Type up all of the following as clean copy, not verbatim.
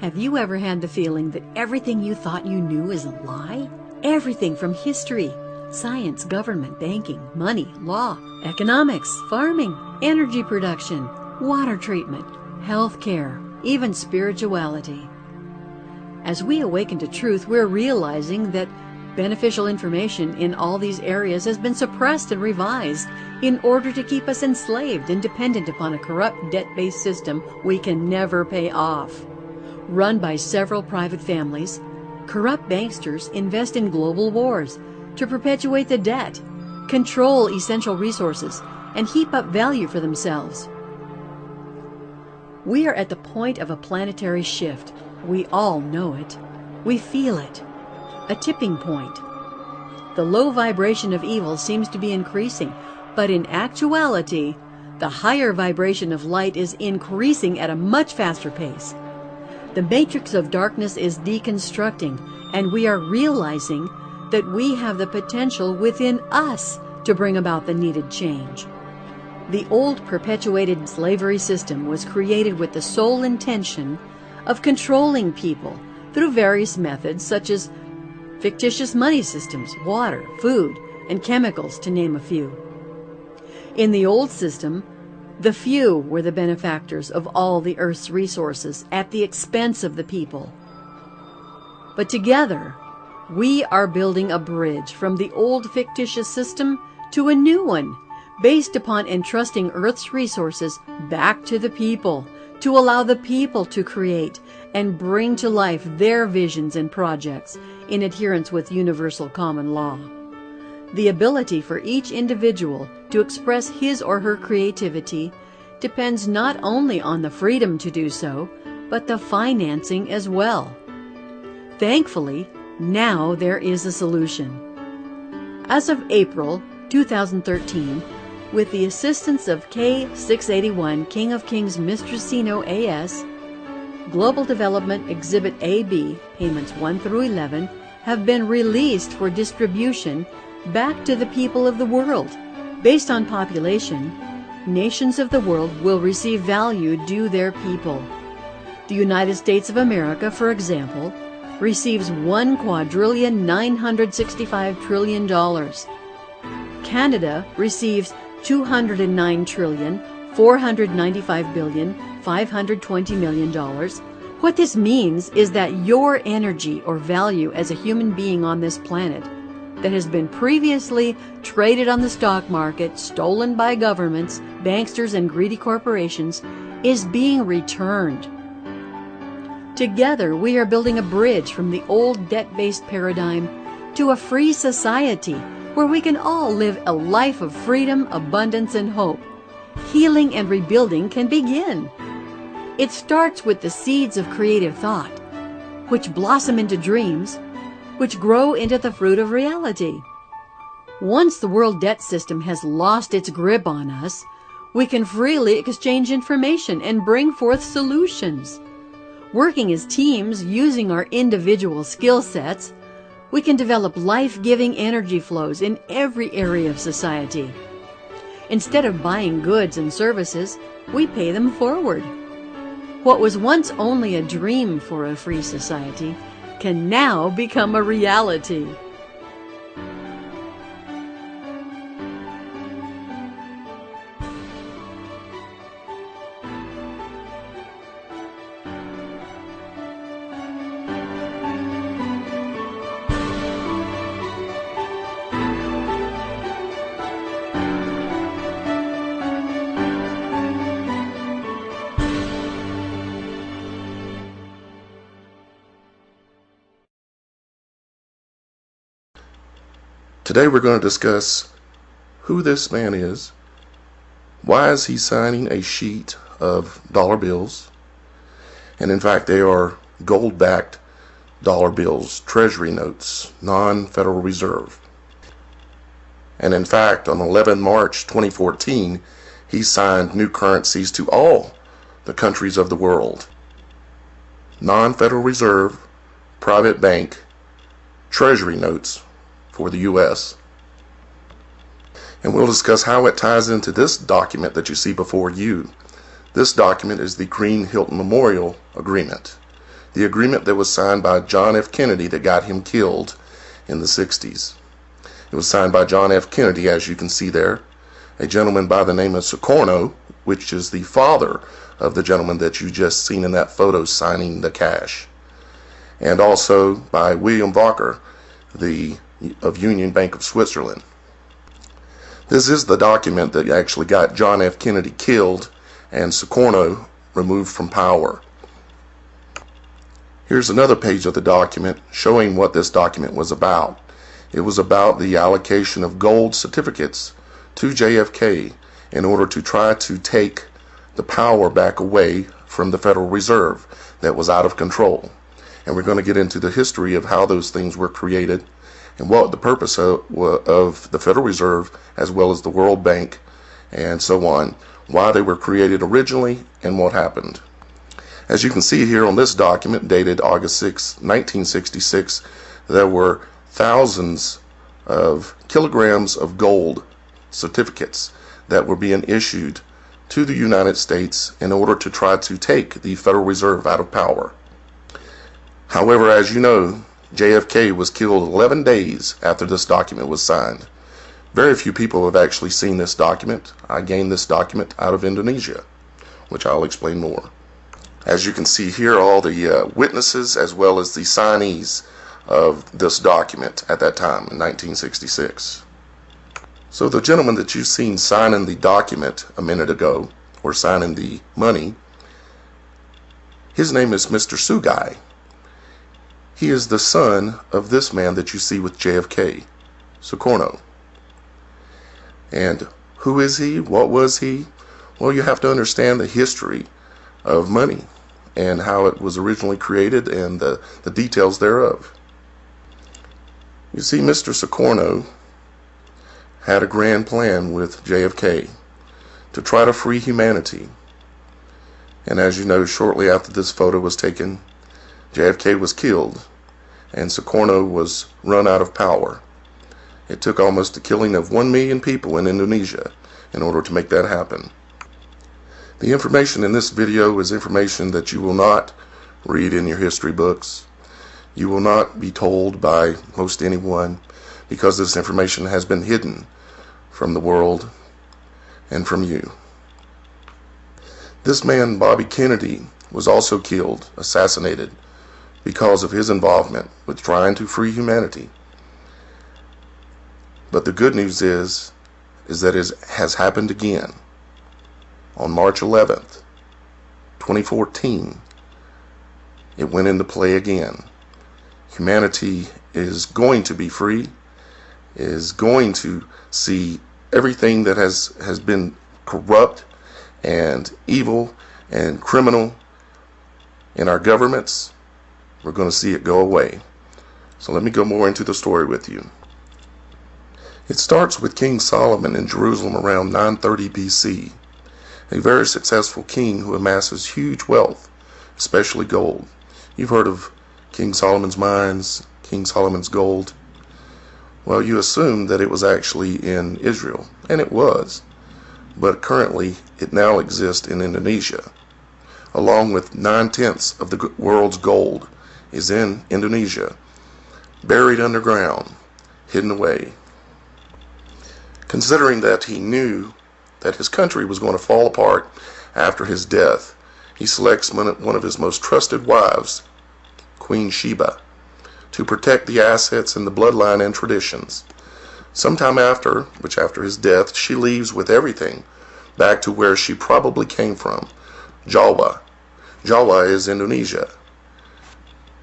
Have you ever had the feeling that everything you thought you knew is a lie? Everything from history, science, government, banking, money, law, economics, farming, energy production, water treatment, healthcare, even spirituality. As we awaken to truth, we're realizing that beneficial information in all these areas has been suppressed and revised in order to keep us enslaved and dependent upon a corrupt debt-based system we can never pay off. Run by several private families, corrupt banksters invest in global wars to perpetuate the debt, control essential resources, and heap up value for themselves. We are at the point of a planetary shift. We all know it. We feel it. A tipping point. The low vibration of evil seems to be increasing, but in actuality, the higher vibration of light is increasing at a much faster pace. The matrix of darkness is deconstructing, and we are realizing that we have the potential within us to bring about the needed change. The old perpetuated slavery system was created with the sole intention of controlling people through various methods such as fictitious money systems, water, food, and chemicals, to name a few. In the old system, the few were the benefactors of all the earth's resources at the expense of the people. But together, we are building a bridge from the old fictitious system to a new one, based upon entrusting Earth's resources back to the people, to allow the people to create and bring to life their visions and projects in adherence with universal common law. The ability for each individual to express his or her creativity depends not only on the freedom to do so, but the financing as well. Thankfully, now there is a solution. As of April 2013, with the assistance of K681 King of Kings Mistressino AS, Global Development Exhibit AB, payments 1 through 11, have been released for distribution back to the people of the world. Based on population, nations of the world will receive value due their people. The United States of America, for example, receives $1,965 trillion. Canada receives $209,495,520 million. What this means is that your energy or value as a human being on this planet that has been previously traded on the stock market, stolen by governments, banksters, and greedy corporations, is being returned. Together, we are building a bridge from the old debt-based paradigm to a free society where we can all live a life of freedom, abundance, and hope. Healing and rebuilding can begin. It starts with the seeds of creative thought, which blossom into dreams, which grow into the fruit of reality. Once the world debt system has lost its grip on us, we can freely exchange information and bring forth solutions. Working as teams using our individual skill sets, we can develop life-giving energy flows in every area of society. Instead of buying goods and services, we pay them forward. What was once only a dream for a free society can now become a reality. Today we're going to discuss who this man is, why is he signing a sheet of dollar bills, and in fact they are gold-backed dollar bills, treasury notes, non-Federal Reserve. And in fact on 11 March 2014 he signed new currencies to all the countries of the world. Non-Federal Reserve, private bank, treasury notes for the U.S. And we'll discuss how it ties into this document that you see before you. This document is the Green Hilton Memorial Agreement. the agreement that was signed by John F. Kennedy that got him killed in the 60s. It was signed by John F. Kennedy, as you can see there, a gentleman by the name of Sukarno, which is the father of the gentleman that you just seen in that photo signing the cash, and also by William Walker, of Union Bank of Switzerland. This is the document that actually got John F. Kennedy killed and Sukarno removed from power. Here's another page of the document showing what this document was about. It was about the allocation of gold certificates to JFK in order to try to take the power back away from the Federal Reserve that was out of control. And we're going to get into the history of how those things were created and what the purpose of the Federal Reserve as well as the World Bank and so on, why they were created originally and what happened. As you can see here on this document dated August 6, 1966, there were thousands of kilograms of gold certificates that were being issued to the United States in order to try to take the Federal Reserve out of power. However, as you know, JFK was killed 11 days after this document was signed. Very few people have actually seen this document. I gained this document out of Indonesia, which I'll explain more. As you can see here, all the witnesses as well as the signees of this document at that time in 1966. So the gentleman that you've seen signing the document a minute ago, or signing the money, his name is Mr. Sugai. He is the son of this man that you see with JFK, Sukarno. And who is he? What was he? Well, you have to understand the history of money and how it was originally created and the details thereof. You see, Mr. Sukarno had a grand plan with JFK to try to free humanity. And as you know, shortly after this photo was taken, JFK was killed and Sukarno was run out of power. It took almost the killing of 1 million people in Indonesia in order to make that happen. The information in this video is information that you will not read in your history books. You will not be told by most anyone, because this information has been hidden from the world and from you. This man, Bobby Kennedy, was also killed, assassinated, because of his involvement with trying to free humanity. But the good news is that it has happened again. On March 11th, 2014, it went into play again. Humanity is going to be free, is going to see everything that has been corrupt and evil and criminal in our governments. We're going to see it go away. So let me go more into the story with you. It starts with King Solomon in Jerusalem around 930 BC, a very successful king who amasses huge wealth, especially gold. You've heard of King Solomon's mines, King Solomon's gold. Well, you assume that it was actually in Israel, and it was, but currently it now exists in Indonesia. Along with 9/10 of the world's gold is in Indonesia, buried underground, hidden away. Considering that he knew that his country was going to fall apart after his death, he selects one of his most trusted wives, Queen Sheba, to protect the assets and the bloodline and traditions. Sometime after his death, she leaves with everything back to where she probably came from, Jawa. Jawa is Indonesia.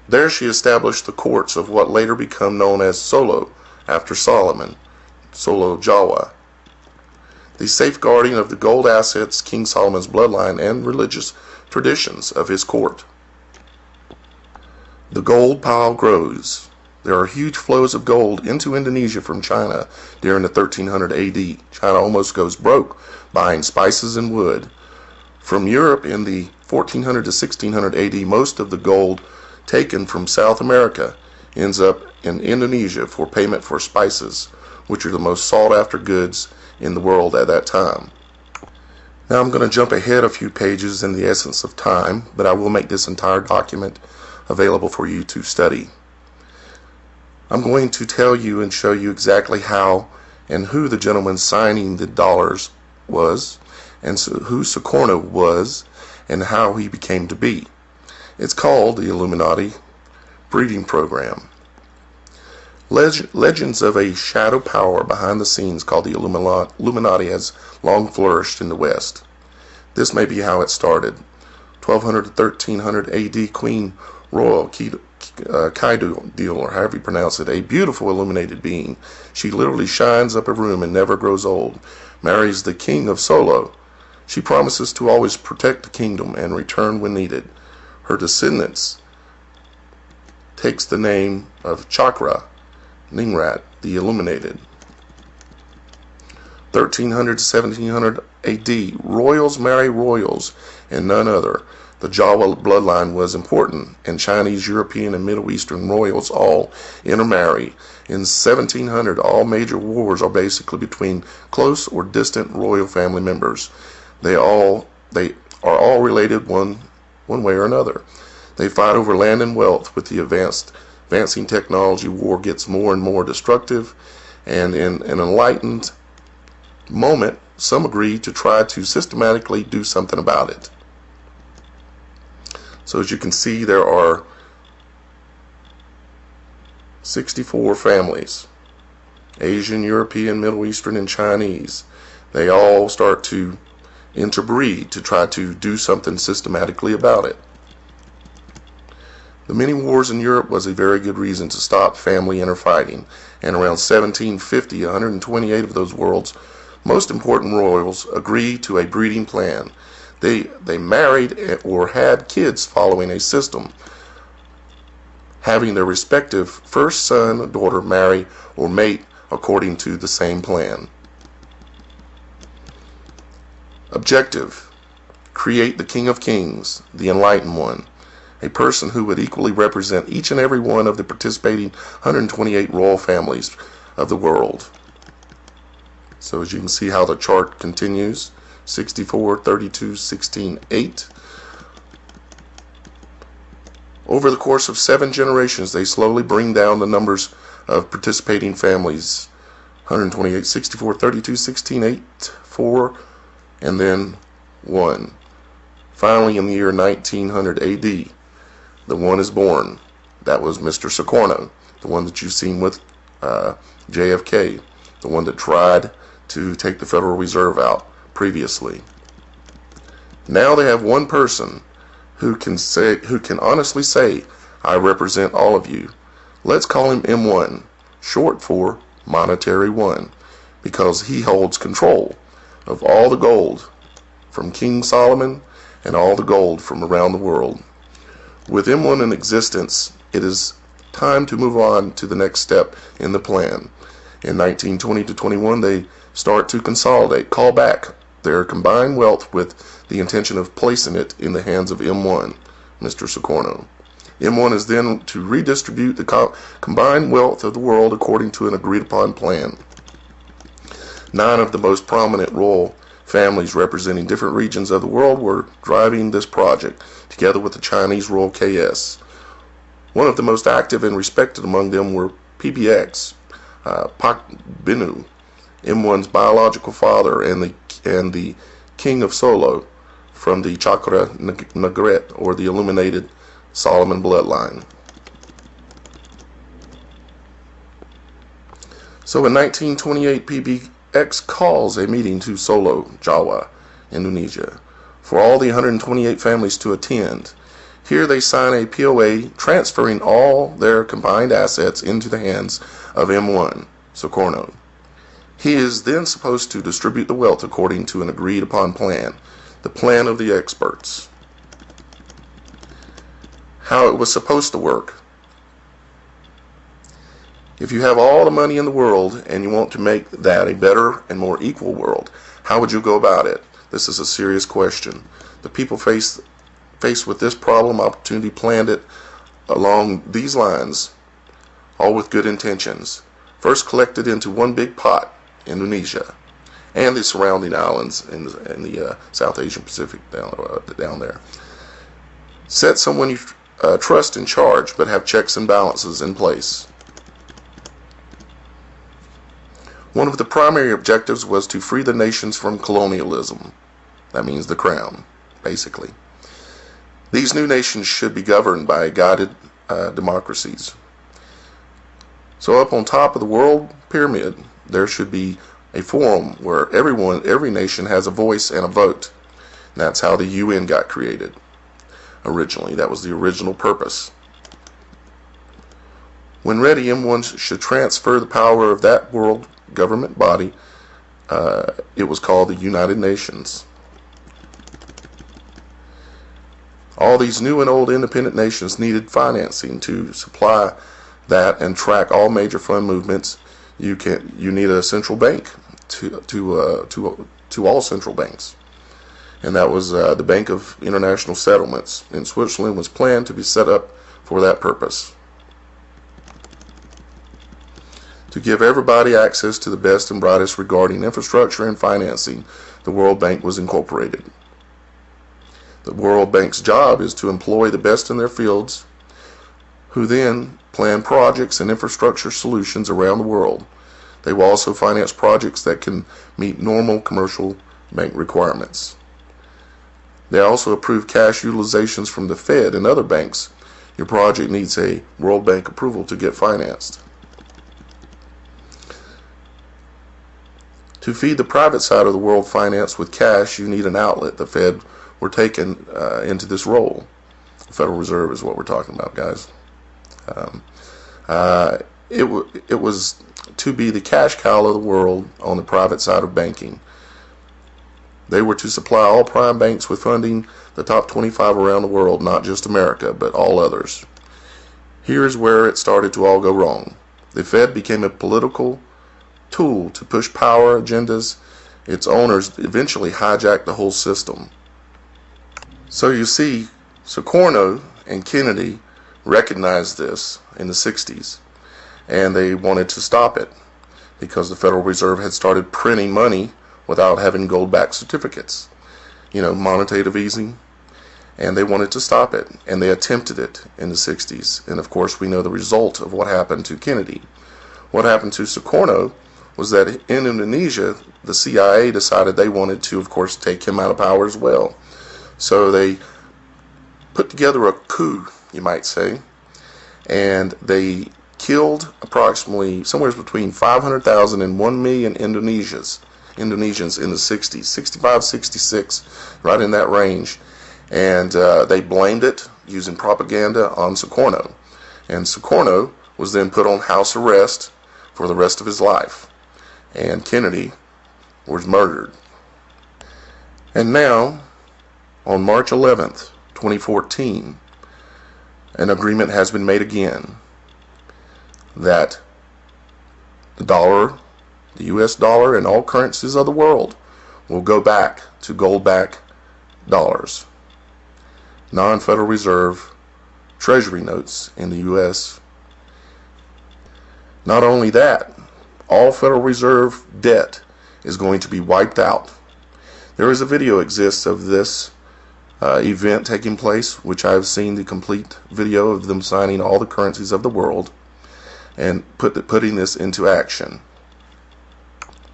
There she established the courts of what later become known as Solo, after Solomon, Solo Jawa. The safeguarding of the gold assets, King Solomon's bloodline, and religious traditions of his court. The gold pile grows. There are huge flows of gold into Indonesia from China during the 1300 AD. China almost goes broke buying spices and wood. From Europe in the 1400 to 1600 AD, most of the gold taken from South America ends up in Indonesia for payment for spices, which are the most sought after goods in the world at that time. Now I'm going to jump ahead a few pages in the essence of time, but I will make this entire document available for you to study. I'm going to tell you and show you exactly how and who the gentleman signing the dollars was, and who Sukarno was, and how he became to be. It's called the Illuminati Breeding Program. Legends of a shadow power behind the scenes called the Illuminati has long flourished in the West. This may be how it started. 1200 to 1300 AD, Queen Royal Kaidul, or however you pronounce it, a beautiful illuminated being. She literally shines up a room and never grows old. Marries the king of Solo. She promises to always protect the kingdom and return when needed. Her descendants takes the name of Chakra Ningrat, the Illuminated. 1300 to 1700 AD, royals marry royals and none other. The Jawa bloodline was important, and Chinese, European, and Middle Eastern royals all intermarry. In 1700, all major wars are basically between close or distant royal family members. They are all related one way or another. They fight over land and wealth. With the advancing technology, war gets more and more destructive, and in an enlightened moment, some agree to try to systematically do something about it. So as you can see, there are 64 families, Asian, European, Middle Eastern, and Chinese. They all start to interbreed to try to do something systematically about it. The many wars in Europe was a very good reason to stop family interfighting, and around 1750, 128 of those world's most important royals agreed to a breeding plan. They married or had kids following a system, having their respective first son or daughter marry or mate according to the same plan. Objective: create the King of Kings, the Enlightened One, a person who would equally represent each and every one of the participating 128 royal families of the world. So as you can see how the chart continues, 64, 32, 16, 8. Over the course of 7 generations, they slowly bring down the numbers of participating families. 128, 64, 32, 16, 8, 4, and then 1. Finally, in the year 1900 AD, the one is born. That was Mr. Sukarno, the one that you've seen with JFK, the one that tried to take the Federal Reserve out previously. Now they have one person who can honestly say, I represent all of you. Let's call him M1, short for Monetary One, because he holds control of all the gold from King Solomon and all the gold from around the world. With M1 in existence, it is time to move on to the next step in the plan. In 1920 to 21, they start to consolidate, call back their combined wealth with the intention of placing it in the hands of M1, Mr. Sukarno. M1 is then to redistribute the combined wealth of the world according to an agreed upon plan. 9 of the most prominent royal families representing different regions of the world were driving this project, together with the Chinese royal KS. One of the most active and respected among them were PBX, Pak Binu, M1's biological father, and the king of Solo from the Chakra Ningrat, or the Illuminated Solomon bloodline. So in 1928, PBX calls a meeting to Solo, Jawa, Indonesia, for all the 128 families to attend. Here they sign a POA transferring all their combined assets into the hands of M1, Sukarno. He is then supposed to distribute the wealth according to an agreed upon plan, the plan of the experts. How it was supposed to work. If you have all the money in the world and you want to make that a better and more equal world, how would you go about it? This is a serious question. The people faced with this problem opportunity planned it along these lines, all with good intentions. First collected into one big pot, Indonesia, and the surrounding islands in the South Asian Pacific down there. Set someone trust in charge, but have checks and balances in place. One of the primary objectives was to free the nations from colonialism. That means the crown, basically. These new nations should be governed by guided democracies. So up on top of the world pyramid, there should be a forum where every nation has a voice and a vote. And that's how the UN got created originally. That was the original purpose. When ready, M1 should transfer the power of that world government body. It was called the United Nations. All these new and old independent nations needed financing to supply that and track all major fund movements. You need a central bank to all central banks, and that was the Bank of International Settlements in Switzerland was planned to be set up for that purpose, to give everybody access to the best and brightest regarding infrastructure and financing. The World Bank was incorporated. The World Bank's job is to employ the best in their fields, who then plan projects and infrastructure solutions around the world. They will also finance projects that can meet normal commercial bank requirements. They also approve cash utilizations from the Fed and other banks. Your project needs a World Bank approval to get financed. To feed the private side of the world finance with cash, you need an outlet. The Fed were taken into this role. The Federal Reserve is what we're talking about, guys. It was to be the cash cow of the world on the private side of banking. They were to supply all prime banks with funding, the top 25 around the world, not just America, but all others. Here's where it started to all go wrong. The Fed became a political tool to push power agendas. Its owners eventually hijacked the whole system. So you see, Sukarno and Kennedy recognized this in the 60s, and they wanted to stop it because the Federal Reserve had started printing money without having gold-backed certificates, monetative easing, and they wanted to stop it, and they attempted it in the 60s. And of course we know the result of what happened to Kennedy. What happened to Sukarno was that in Indonesia, the CIA decided they wanted to, of course, take him out of power as well. So they put together a coup, you might say, and they killed approximately somewhere between 500,000 and 1 million Indonesians in the 60s, 65, 66, right in that range. And they blamed it using propaganda on Sukarno. And Sukarno was then put on house arrest for the rest of his life. And Kennedy was murdered. And now, on March 11th, 2014, an agreement has been made again that the dollar, the US dollar, and all currencies of the world will go back to gold-backed dollars. Non-Federal Reserve Treasury notes in the US. Not only that, all Federal Reserve debt is going to be wiped out. There is a video exists of this event taking place, which I've seen the complete video of them signing all the currencies of the world and putting this into action.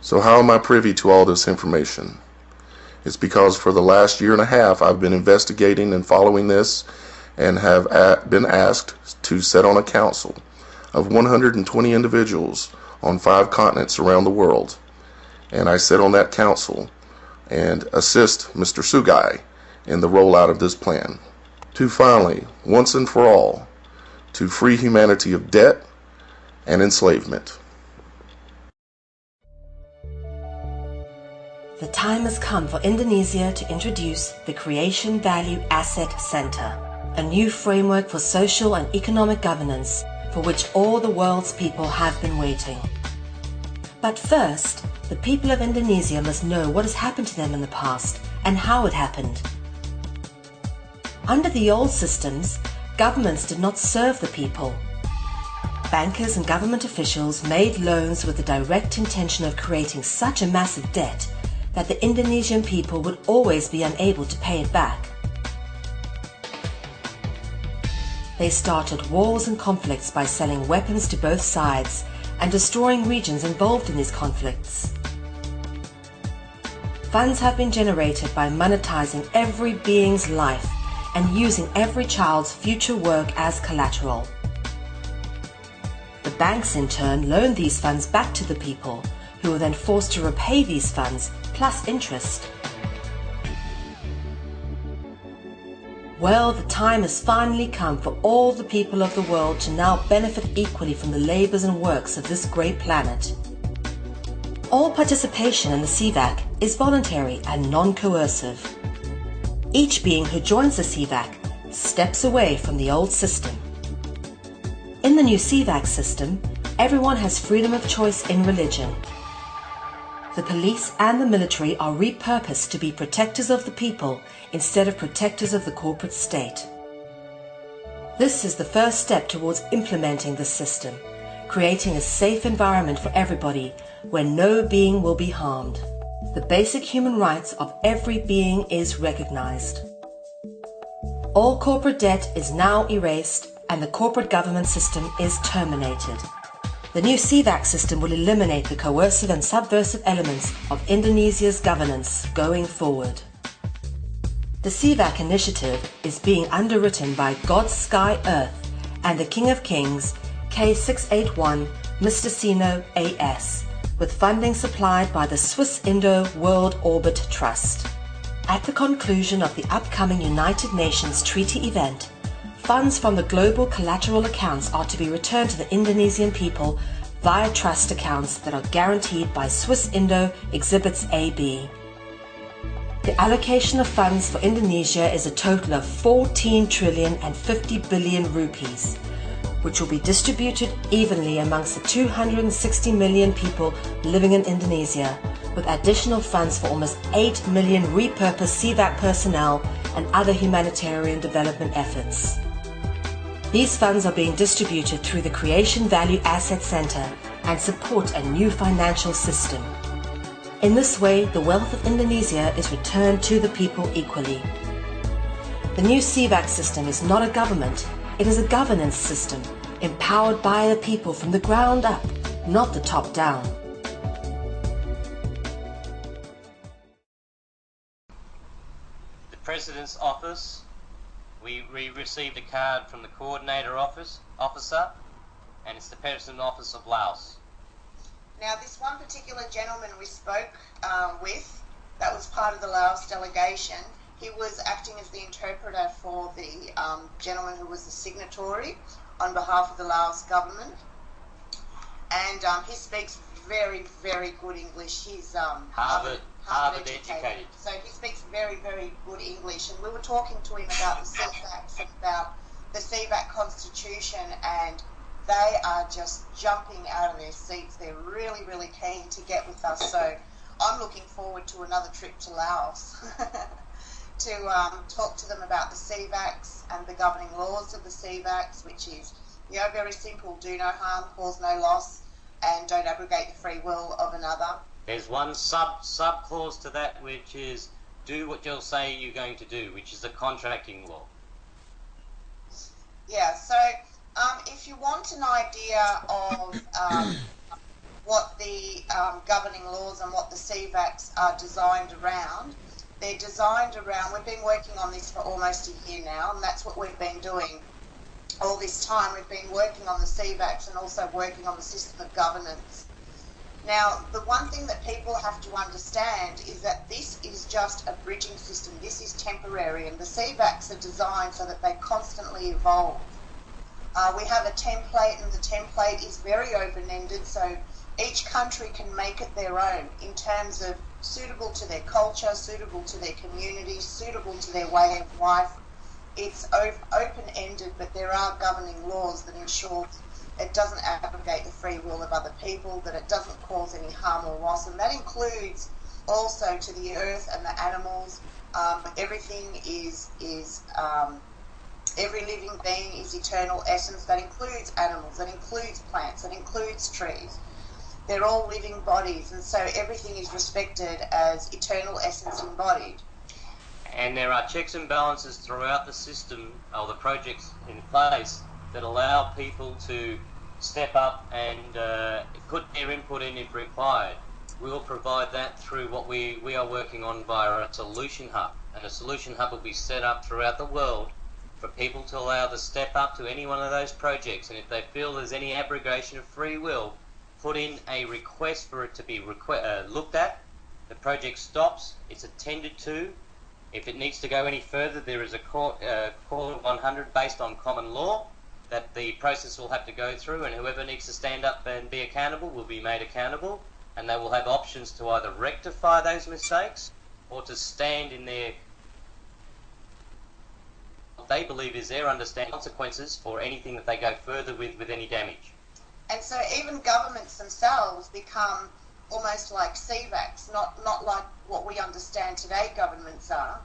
So how am I privy to all this information? It's because for the last year and a half I've been investigating and following this, and have been asked to sit on a council of 120 individuals on 5 continents around the world. And I sit on that council and assist Mr. Sugai in the rollout of this plan, to finally, once and for all, to free humanity of debt and enslavement. The time has come for Indonesia to introduce the Creation Value Asset Center, a new framework for social and economic governance for which all the world's people have been waiting. But first, the people of Indonesia must know what has happened to them in the past and how it happened. Under the old systems, governments did not serve the people. Bankers and government officials made loans with the direct intention of creating such a massive debt that the Indonesian people would always be unable to pay it back. They started wars and conflicts by selling weapons to both sides and destroying regions involved in these conflicts. Funds have been generated by monetizing every being's life and using every child's future work as collateral. The banks in turn loan these funds back to the people, who are then forced to repay these funds plus interest. Well, the time has finally come for all the people of the world to now benefit equally from the labours and works of this great planet. All participation in the CVAC is voluntary and non-coercive. Each being who joins the CVAC steps away from the old system. In the new CVAC system, everyone has freedom of choice in religion. The police and the military are repurposed to be protectors of the people instead of protectors of the corporate state. This is the first step towards implementing the system, creating a safe environment for everybody where no being will be harmed. The basic human rights of every being is recognized. All corporate debt is now erased and the corporate government system is terminated. The new CVAC system will eliminate the coercive and subversive elements of Indonesia's governance going forward. The CVAC initiative is being underwritten by God Sky Earth and the King of Kings, K681 Mr. Sino AS, with funding supplied by the SWISSINDO World Orbit Trust. At the conclusion of the upcoming United Nations Treaty event, funds from the global collateral accounts are to be returned to the Indonesian people via trust accounts that are guaranteed by SWISSINDO Exhibits AB. The allocation of funds for Indonesia is a total of 14 trillion and 50 billion rupees, which will be distributed evenly amongst the 260 million people living in Indonesia, with additional funds for almost 8 million repurposed CVAC personnel and other humanitarian development efforts. These funds are being distributed through the Creation Value Asset Center and support a new financial system. In this way, the wealth of Indonesia is returned to the people equally. The new CVAC system is not a government, it is a governance system, empowered by the people from the ground up, not the top down. The President's Office, we received a card from the Coordinator Officer, and it's the President's Office of Laos. Now, this one particular gentleman we spoke with, that was part of the Laos delegation, he was acting as the interpreter for the gentleman who was the signatory on behalf of the Laos government. And he speaks very, very good English. He's Harvard educated. So he speaks very, very good English. And we were talking to him about the CVACs and about the CVAC constitution, and they are just jumping out of their seats. They're really, really keen to get with us. So I'm looking forward to another trip to Laos to talk to them about the CVACs and the governing laws of the CVACs, which is, very simple: do no harm, cause no loss, and don't abrogate the free will of another. There's one sub clause to that, which is do what you'll say you're going to do, which is the contracting law. Yeah, so if you want an idea of what the governing laws and what the CVACs are designed around, they're designed around, we've been working on this for almost a year now, and that's what we've been doing all this time. We've been working on the CVACs and also working on the system of governance. Now, the one thing that people have to understand is that this is just a bridging system. This is temporary, and the CVACs are designed so that they constantly evolve. We have a template, and the template is very open-ended, so each country can make it their own in terms of suitable to their culture, suitable to their community, suitable to their way of life. It's open-ended, but there are governing laws that ensure it doesn't abrogate the free will of other people, that it doesn't cause any harm or loss, and that includes also to the earth and the animals. Everything is every living being is eternal essence. That includes animals, that includes plants, that includes trees. They're all living bodies, and so everything is respected as eternal essence embodied. And there are checks and balances throughout the system, or the projects in place, that allow people to step up and put their input in if required. We will provide that through what we are working on via a solution hub. And a solution hub will be set up throughout the world for people to allow to step up to any one of those projects. And if they feel there's any abrogation of free will, put in a request for it to be looked at. The project stops, it's attended to. If it needs to go any further, there is a call of 100 based on common law that the process will have to go through, and whoever needs to stand up and be accountable will be made accountable, and they will have options to either rectify those mistakes or to stand in their what they believe is their understanding consequences for anything that they go further with any damage. And so even governments themselves become almost like CVACs, not like what we understand today governments are.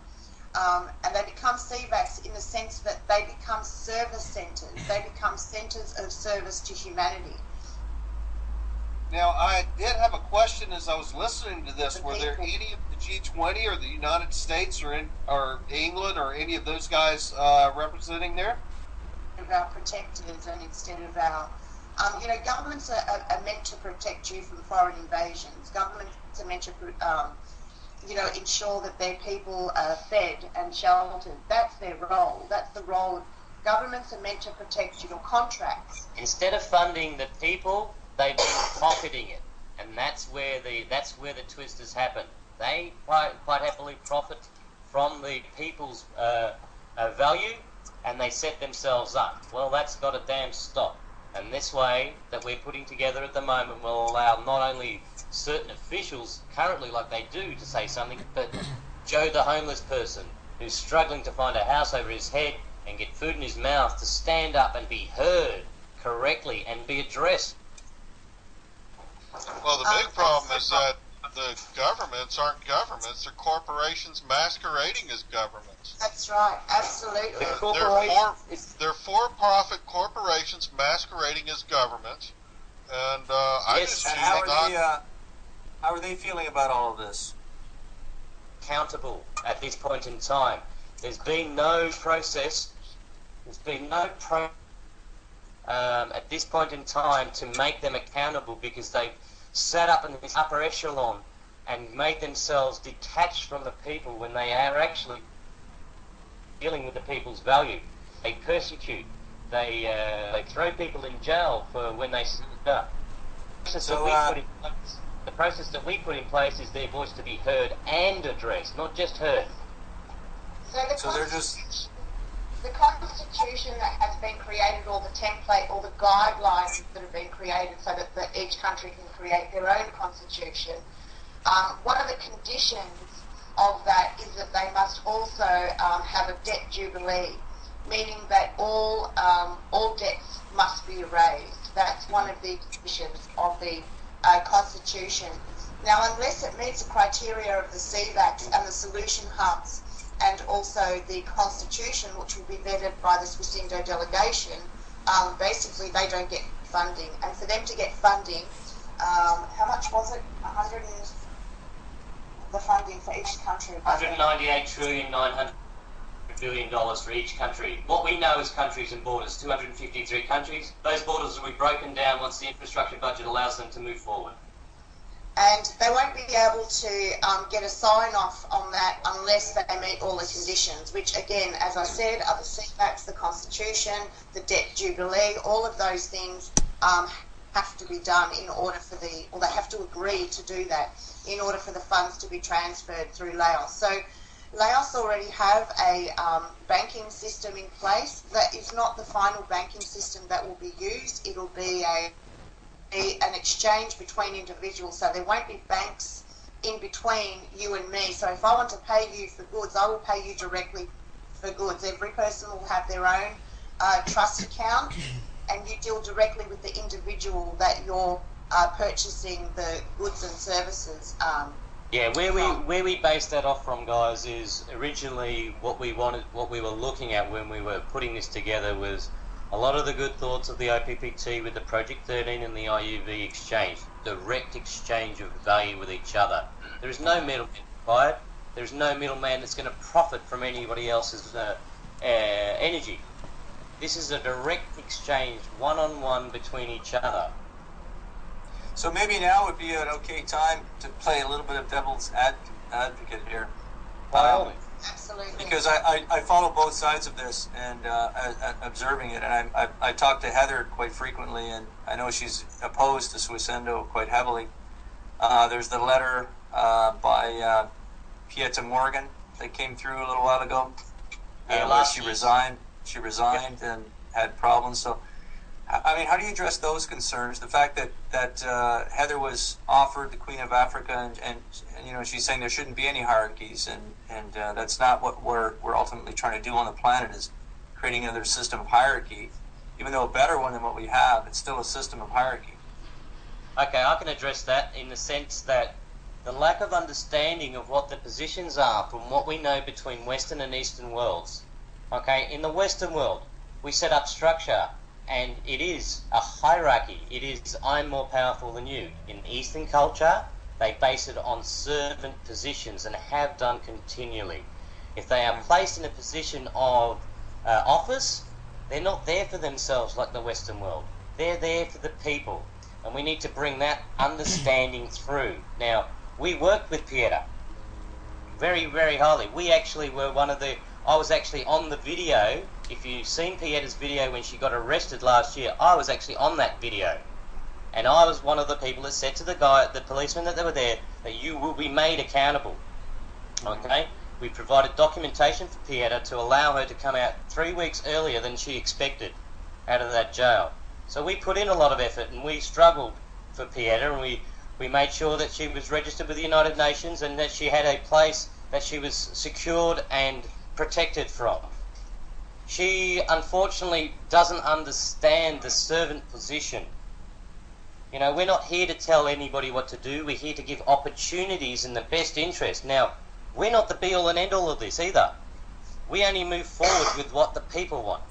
And they become CVACs in the sense that they become service centres. They become centres of service to humanity. Now, I did have a question as I was listening to this. Were there any of the G20 or the United States or England or any of those guys representing there? Of our protectors, and instead of our governments are meant to protect you from foreign invasions. Governments are meant to, ensure that their people are fed and sheltered. That's their role. That's the role. Governments are meant to protect your contracts. Instead of funding the people, they've been pocketing it, and that's where the twist has happened. They quite happily profit from the people's value, and they set themselves up. Well, that's got to damn stop. And this way that we're putting together at the moment will allow not only certain officials currently, like they do, to say something, but Joe the homeless person who's struggling to find a house over his head and get food in his mouth to stand up and be heard correctly and be addressed. Well, the big problem is that the governments aren't governments, they're corporations masquerading as governments. That's right, absolutely. They're for-profit corporations masquerading as governments, and how are they feeling about all of this? Accountable at this point in time. There's been no process. At this point in time to make them accountable, because they've sat up in this upper echelon and made themselves detached from the people when they are actually dealing with the people's value. They persecute. They throw people in jail for when they stand up. The process that we put in place is their voice to be heard and addressed, not just heard. The Constitution that has been created, or the template, or the guidelines that have been created so that each country can create their own constitution, one of the conditions of that is that they must also have a debt jubilee, meaning that all debts must be erased. That's one of the conditions of the Constitution. Now, unless it meets the criteria of the CVACs and the solution hubs, and also the Constitution, which will be vetted by the SWISSINDO delegation, basically they don't get funding. And for them to get funding, how much was it? The funding for each country? $198,900 billion for each country. What we know is countries and borders, 253 countries. Those borders will be broken down once the infrastructure budget allows them to move forward. And they won't be able to get a sign-off on that unless they meet all the conditions, which again, as I said, are the CVACs, the Constitution, the debt jubilee. All of those things have to be done in order for they have to agree to do that in order for the funds to be transferred through Laos. So Laos already have a banking system in place. That is not the final banking system that will be used. It'll be an exchange between individuals, so there won't be banks in between you and me. So if I want to pay you for goods, I will pay you directly for goods. Every person will have their own trust account, and you deal directly with the individual that you're purchasing the goods and services. Where we based that off from, guys, is originally what we were looking at when we were putting this together was a lot of the good thoughts of the OPPT with the Project 13 and the IUV exchange, direct exchange of value with each other. There is no middleman required. There's no middleman that's going to profit from anybody else's energy. This is a direct exchange, one-on-one between each other. So maybe now would be an okay time to play a little bit of devil's advocate here. By all means. Absolutely. Because I follow both sides of this and observing it, and I talk to Heather quite frequently, and I know she's opposed to SWISSINDO quite heavily. There's the letter by Pieta Morgan that came through a little while ago. Where she resigned. She resigned and had problems. So, I mean, how do you address those concerns? The fact that Heather was offered the Queen of Africa, and you know, she's saying there shouldn't be any hierarchies, and that's not what we're ultimately trying to do on the planet, is creating another system of hierarchy. Even though a better one than what we have, it's still a system of hierarchy. Okay, I can address that in the sense that the lack of understanding of what the positions are from what we know between Western and Eastern worlds. Okay, in the Western world, we set up structure, and it is a hierarchy. It is, I'm more powerful than you. In Eastern culture, they base it on servant positions and have done continually. If they are placed in a position of office, they're not there for themselves like the Western world. They're there for the people. And we need to bring that understanding through. Now, we worked with Pieta very, very highly. We actually were one of the... I was actually on the video. If you've seen Pieta's video when she got arrested last year, I was actually on that video. And I was one of the people that said to the policemen that they were there, that you will be made accountable. Okay? We provided documentation for Pieta to allow her to come out 3 weeks earlier than she expected out of that jail. So we put in a lot of effort, and we struggled for Pieta, and we made sure that she was registered with the United Nations and that she had a place that she was secured and protected from. She unfortunately doesn't understand the servant position. You know, we're not here to tell anybody what to do. We're here to give opportunities in the best interest. Now, we're not the be-all and end-all of this either. We only move forward with what the people want.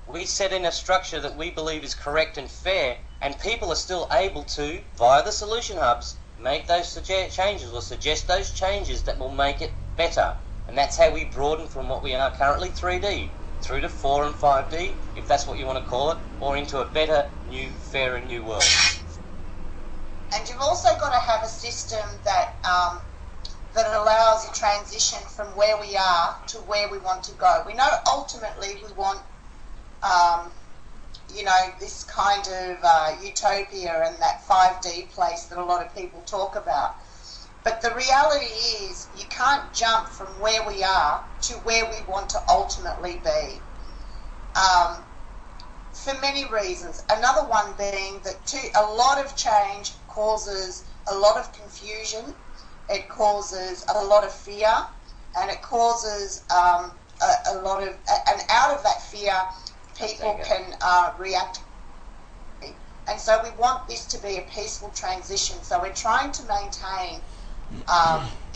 We set in a structure that we believe is correct and fair, and people are still able to, via the solution hubs, make those changes or suggest those changes that will make it better. And that's how we broaden from what we are currently 3D through to 4 and 5D, if that's what you want to call it, or into a better, new, fairer, new world. And you've also got to have a system that that allows a transition from where we are to where we want to go. We know ultimately we want, you know, this kind of utopia and that 5D place that a lot of people talk about. But the reality is you can't jump from where we are to where we want to ultimately be. For many reasons. Another one being that a lot of change causes a lot of confusion, it causes a lot of fear, and it causes a lot of, and out of that fear, people can react. And so we want this to be a peaceful transition. So we're trying to maintain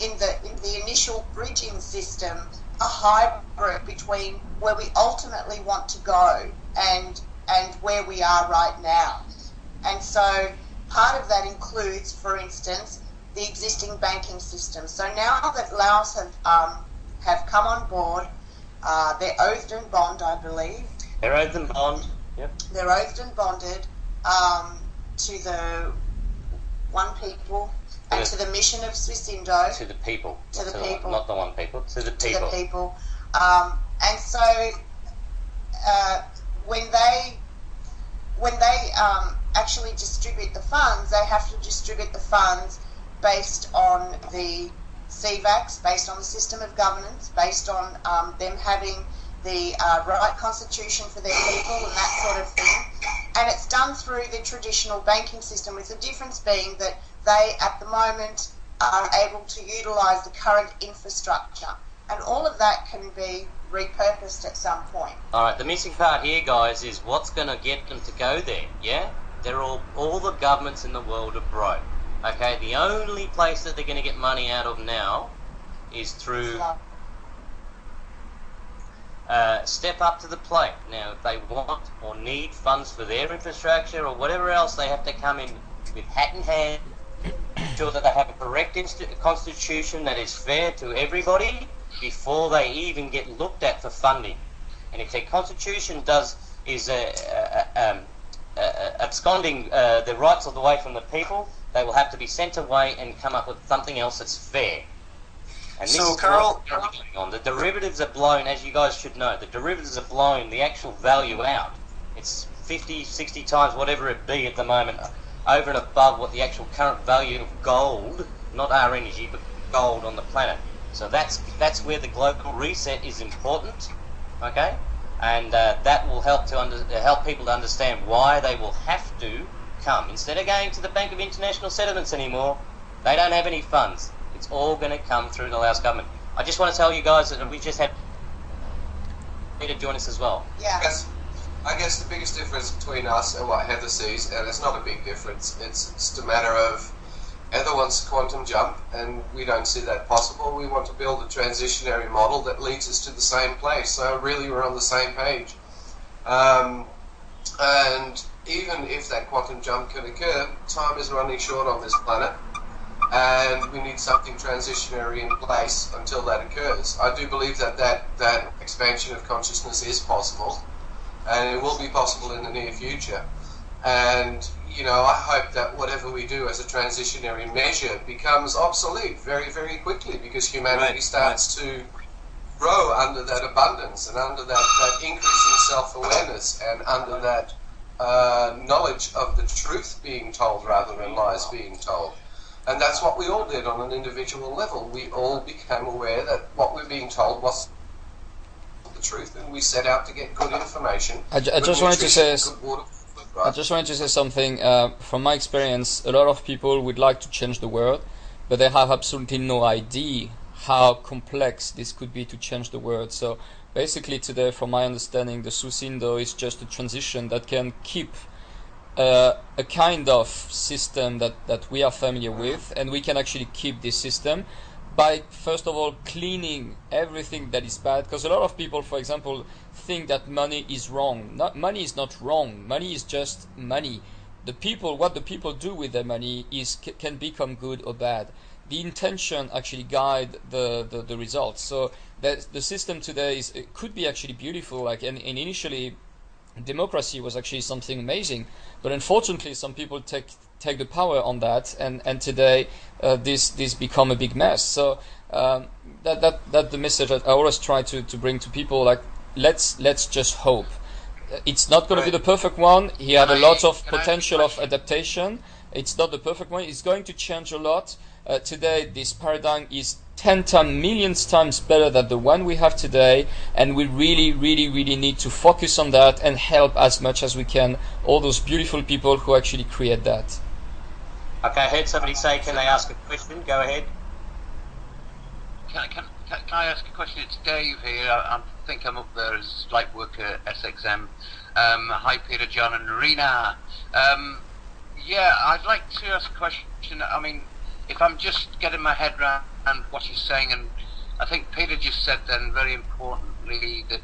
in the initial bridging system a hybrid between where we ultimately want to go and where we are right now. And so part of that includes, for instance, the existing banking system. So now that Laos have come on board, they're oathed and bonded, I believe. They're oathed and bonded. Yep. They're oathed and bonded to the one people and to the mission of SWISSINDO. To the people. To the people. Not the one people. To the people. To the people. And so when they actually distribute the funds, they have to distribute the funds based on the CVACs, based on the system of governance, based on them having the right constitution for their people and that sort of thing. And it's done through the traditional banking system, with the difference being that they, at the moment, are able to utilise the current infrastructure. And all of that can be repurposed at some point. All right, the missing part here, guys, is what's going to get them to go there, yeah? They're all the governments in the world are broke, okay? The only place that they're going to get money out of now is through step up to the plate. Now, if they want or need funds for their infrastructure or whatever else, they have to come in with hat in hand to sure that they have a correct constitution that is fair to everybody before they even get looked at for funding. And if their constitution is absconding the rights of the way from the people, they will have to be sent away and come up with something else that's fair. And this So, is Carl, what's going on. The derivatives are blown, as you guys should know, the derivatives are blown the actual value out. It's 50, 60 times, whatever it be at the moment, over and above what the actual current value of gold, not our energy, but gold on the planet. So that's where the global reset is important, okay? And that will help help people to understand why they will have to come. Instead of going to the Bank of International Settlements anymore, they don't have any funds. It's all going to come through the Laos government. I just want to tell you guys that we just had Peter join us as well. Yeah. I guess the biggest difference between us and what Heather sees, and it's not a big difference, it's just a matter of Heather wants a quantum jump, and we don't see that possible. We want to build a transitionary model that leads us to the same place. So really we're on the same page. And even if that quantum jump can occur, time is running short on this planet, and we need something transitionary in place until that occurs. I do believe that expansion of consciousness is possible, and it will be possible in the near future. And, you know, I hope that whatever we do as a transitionary measure becomes obsolete very, very quickly, because humanity starts to grow under that abundance and under that increasing self-awareness and under that knowledge of the truth being told rather than lies being told. And that's what we all did on an individual level. We all became aware that what we're being told was the truth, and we set out to get good information. I just wanted to say something. From my experience, a lot of people would like to change the world, but they have absolutely no idea how complex this could be to change the world. So basically today, from my understanding, the SWISSINDO is just a transition that can keep a kind of system that we are familiar with, and we can actually keep this system by, first of all, cleaning everything that is bad. Because a lot of people, for example, think that money is wrong. Money is not wrong. Money is just money. What the people do with their money can become good or bad. The intention actually guide the results. So the system today could be actually beautiful. And initially, democracy was actually something amazing, but unfortunately, some people take the power on that, and today this become a big mess. So that the message that I always try to bring to people, like let's just hope. It's not going to be the perfect one. He had a lot of potential of adaptation. It's not the perfect one. It's going to change a lot. Today, this paradigm is 10 times, millions times better than the one we have today, and we really, really, really need to focus on that and help as much as we can all those beautiful people who actually create that. Okay, I heard somebody say, can they ask a question? Go ahead. Can I ask a question? It's Dave here. I think I'm up there as light worker SXM. Hi, Peter, John, and Rena. Yeah, I'd like to ask a question. I mean, if I'm just getting my head around what you're saying, and I think Peter just said then very importantly that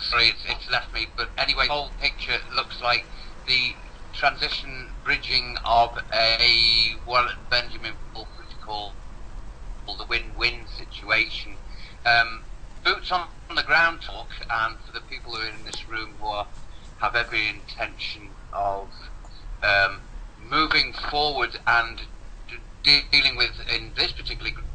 sorry, it's left me, but anyway, the whole picture looks like the transition bridging of what Benjamin Fulford called the win-win situation. Boots on the ground talk, and for the people who are in this room who have every intention of moving forward and dealing with, in this particular group,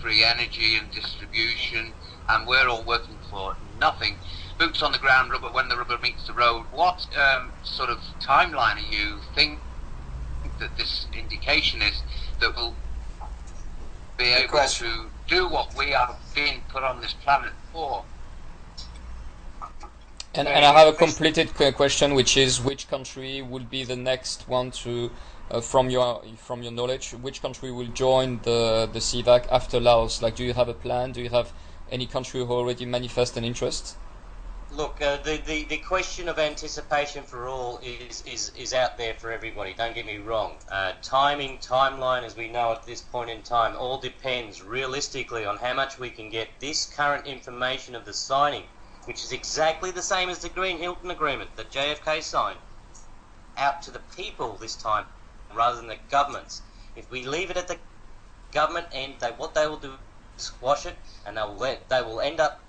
free energy and distribution, and we're all working for nothing. Boots on the ground, rubber when the rubber meets the road. What sort of timeline are you think that this indication is that we'll be able to do what we are being put on this planet for? And I have a completed question, which is which country will be the next one to, from your knowledge, which country will join the CVAC after Laos? Like, do you have a plan? Do you have any country who already manifest an interest? Look, the question of anticipation for all is out there for everybody. Don't get me wrong. Timeline, as we know at this point in time, all depends realistically on how much we can get this current information of the signing. which is exactly the same as the Green Hilton Agreement that JFK signed, out to the people this time rather than the governments. If we leave it at the government end, what they will do is squash it, and they will end up.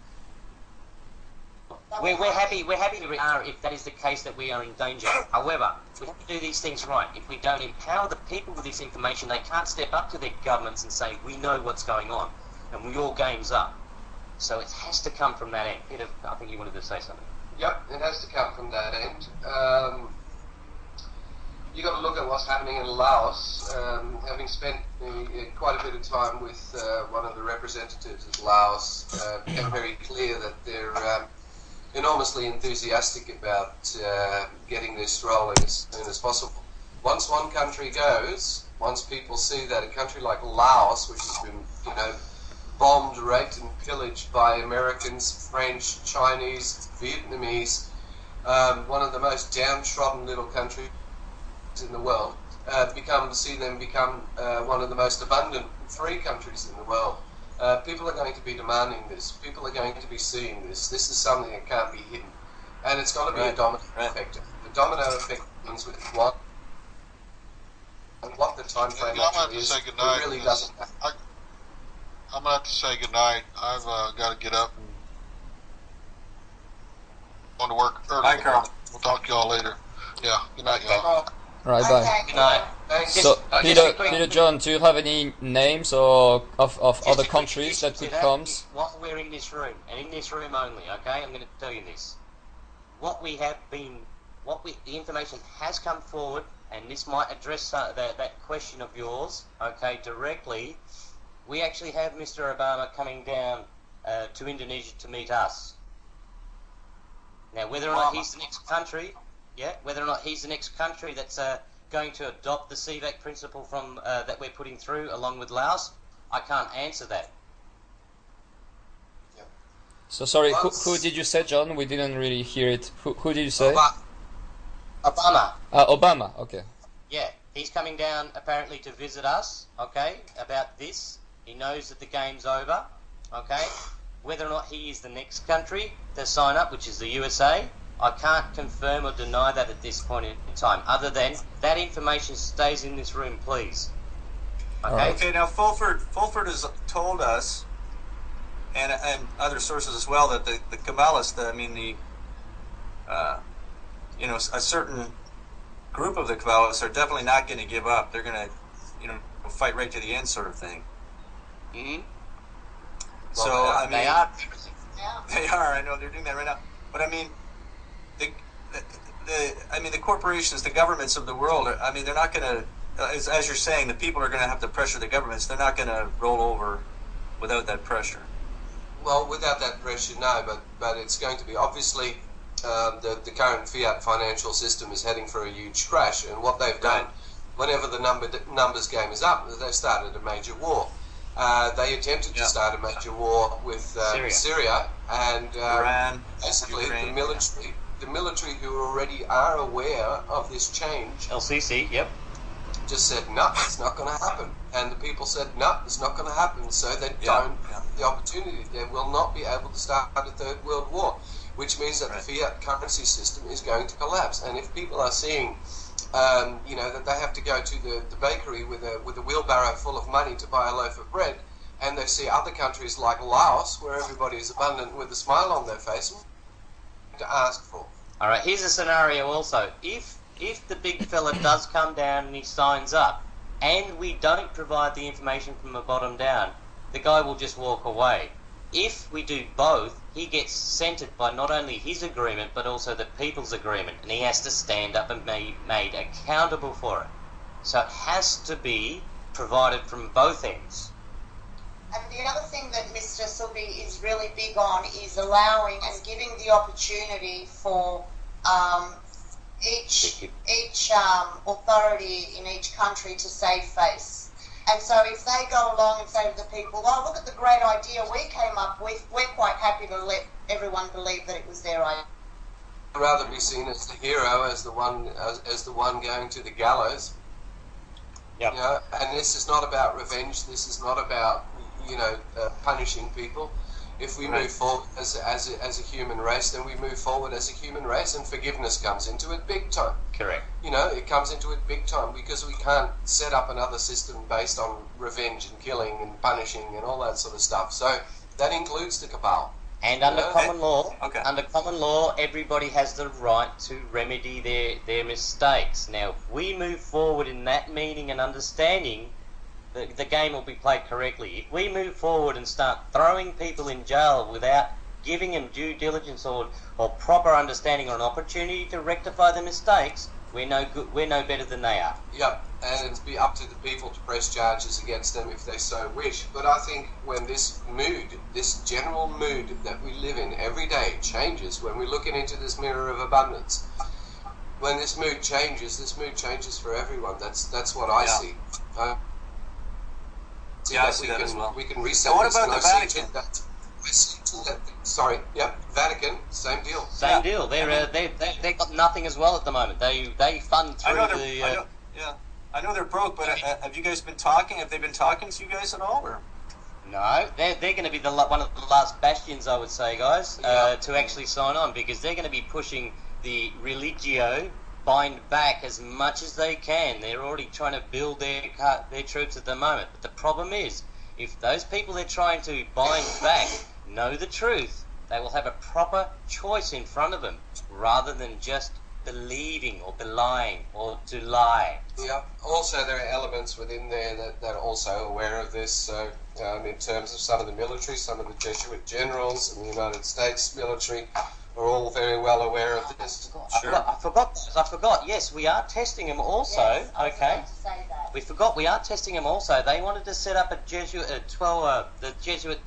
We're happy we are if that is the case, that we are in danger. However, we have to do these things right. If we don't empower the people with this information, they can't step up to their governments and say, we know what's going on, and your game's up. So it has to come from that end. Peter, I think you wanted to say something. Yep, it has to come from that end. You've got to look at what's happening in Laos. Having spent quite a bit of time with one of the representatives of Laos, it became very clear that they're enormously enthusiastic about getting this rolling as soon as possible. Once one country goes, once people see that a country like Laos, which has been, bombed, raped and pillaged by Americans, French, Chinese, Vietnamese, one of the most downtrodden little countries in the world, see them become one of the most abundant free countries in the world. People are going to be demanding this. People are going to be seeing this. This is something that can't be hidden. And it's got to be a domino effect. The domino effect comes with what the time frame actually is. It really doesn't matter. I'm going to have to say goodnight. I've got to get up and going to work early. Bye, Carl. We'll talk to y'all later. Yeah, good night, y'all. All right, bye. Good night. So, Peter, John, do you have any names or of other countries that could come? What we're in this room, and in this room only, okay? I'm going to tell you this. The information has come forward, and this might address that question of yours, okay, directly. We actually have Mr. Obama coming down to Indonesia to meet us. Now, whether or not he's the next country, that's going to adopt the CVAC principle from that we're putting through along with Laos, I can't answer that. Yep. So sorry, who did you say, John? We didn't really hear it. Who did you say? Obama. Obama. Okay. Yeah, he's coming down apparently to visit us. Okay, about this. He knows that the game's over, okay? Whether or not he is the next country to sign up, which is the USA, I can't confirm or deny that at this point in time, other than that information stays in this room, please. Okay? Right. Okay, now Fulford has told us, and other sources as well, that the Kabbalists, a certain group of the Kabbalists are definitely not going to give up. They're going to, fight right to the end, sort of thing. Mm-hmm. So well, they are. They are. I know they're doing that right now. But the corporations, the governments of the world. They're not going to. As you're saying, the people are going to have to pressure the governments. They're not going to roll over without that pressure. Well, without that pressure, no. But it's going to be obviously the current fiat financial system is heading for a huge crash. And what they've done, whenever the numbers game is up, they've started a major war. They attempted to start a major war with Syria and Iran, basically Ukraine, the military who already are aware of this change. LCC, yep. Just said, no, it's not going to happen. And the people said, no, it's not going to happen. So they don't have the opportunity. They will not be able to start a third world war, which means that the fiat currency system is going to collapse. And if people are seeing that they have to go to the bakery with a wheelbarrow full of money to buy a loaf of bread, and they see other countries like Laos, where everybody is abundant with a smile on their face, to ask for. All right, here's a scenario also. If the big fella does come down and he signs up, and we don't provide the information from the bottom down, the guy will just walk away. If we do both, he gets centered by not only his agreement, but also the people's agreement, and he has to stand up and be made accountable for it. So it has to be provided from both ends. And the other thing that Mr. Sylvie is really big on is allowing and giving the opportunity for each authority in each country to save face. And so if they go along and say to the people, oh, look at the great idea we came up with, we're quite happy to let everyone believe that it was their idea. I'd rather be seen as the hero, as the one going to the gallows. Yep. And this is not about revenge. This is not about punishing people. If we move forward as a human race, then we move forward as a human race, and forgiveness comes into it big time. Correct. You know, it comes into it big time, because we can't set up another system based on revenge and killing and punishing and all that sort of stuff. So that includes the cabal. And under common law, everybody has the right to remedy their mistakes. Now, if we move forward in that meaning and understanding, the game will be played correctly. If we move forward and start throwing people in jail without giving them due diligence or proper understanding or an opportunity to rectify the mistakes, we're no better than they are. Yep, and it'd be up to the people to press charges against them if they so wish. But I think when this general mood that we live in every day changes, when we're looking into this mirror of abundance, when this mood changes for everyone. That's what I see. I see that as well. We can reset. What about the Vatican? Vatican, same deal. Same deal. They got nothing as well at the moment. They fund through I know they're broke, but have you guys been talking? Have they been talking to you guys at all? Or? No, they're going to be one of the last bastions, I would say, guys, to actually sign on, because they're going to be pushing the religio bind back as much as they can. They're already trying to build their troops at the moment. But the problem is, if those people they're trying to bind back know the truth, they will have a proper choice in front of them, rather than just believing or belying or to lie. Yeah. Also, there are elements within there that are also aware of this. So, in terms of some of the military, some of the Jesuit generals in the United States military are all very well aware of this. Sure. I forgot. Yes, we are testing them also. Yes, okay. to say that. We forgot. We are testing them also. They wanted to set up a Jesuit, the Jesuit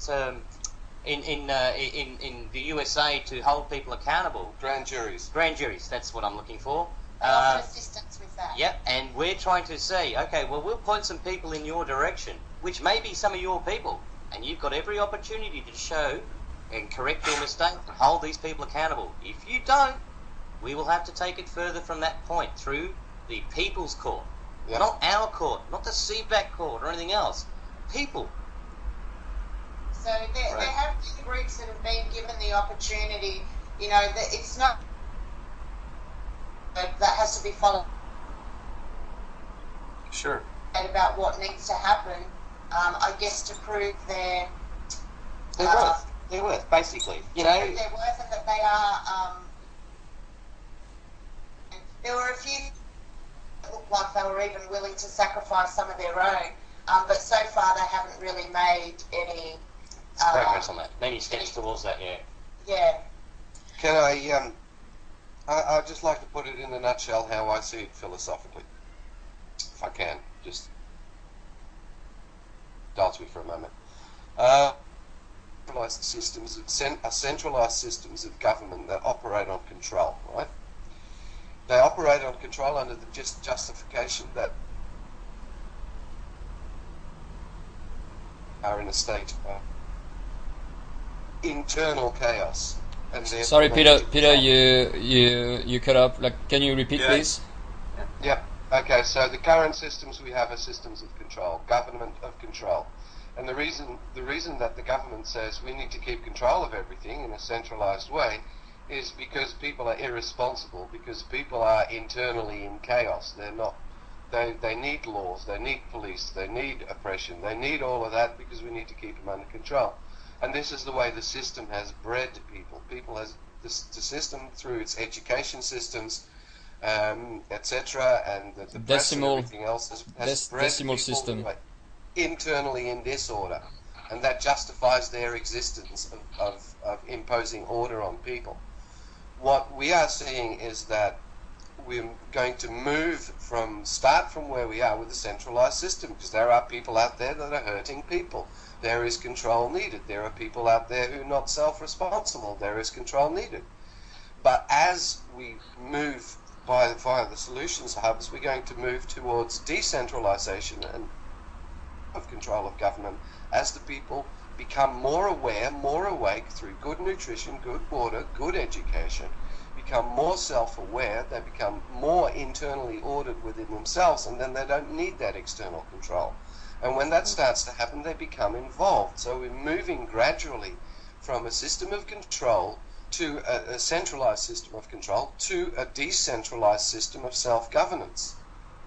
in the USA to hold people accountable. Grand juries. Grand juries. That's what I'm looking for. They offer assistance with that. Yep. And we're trying to say, okay, well, we'll point some people in your direction, which may be some of your people, and you've got every opportunity to show and correct your mistake and hold these people accountable. If you don't, we will have to take it further from that point through the people's court. Yep. Not our court, not the CVAC court or anything else. People. So there have been groups that have been given the opportunity, you know, that it's not that has to be followed. Sure. About what needs to happen, I guess, to prove their worth. Their worth, basically. You know, their worth, and that they are. There were a few that looked like they were even willing to sacrifice some of their own, but so far they haven't really made any progress on that. Many steps towards that, yeah. Yeah. Can I'd just like to put it in a nutshell how I see it philosophically, if I can, just dance with me for a moment. Centralized systems of government that operate on control, right? They operate on control under the justification that are in a state of internal chaos. And sorry, Peter, you cut up. Like, can you repeat, please? Yeah. Okay. So the current systems we have are systems of control, government of control. And the reason that the government says we need to keep control of everything in a centralized way is because people are irresponsible, because people are internally in chaos. They're not. They need laws, they need police, they need oppression, they need all of that because we need to keep them under control. And this is the way the system has bred people. People has the system through its education systems, etc., and the press and everything else has bred decimal people system internally in disorder, and that justifies their existence of imposing order on people. What we are seeing is that we're going to start from where we are with a centralized system, because there are people out there that are hurting people. There is control needed. There are people out there who are not self-responsible. There is control needed. But as we move via the solutions hubs, we're going to move towards decentralization and of control of government as the people become more aware, more awake through good nutrition, good water, good education, become more self-aware, they become more internally ordered within themselves, and then they don't need that external control. And when that starts to happen, they become involved. So we're moving gradually from a system of control to a centralized system of control to a decentralized system of self-governance.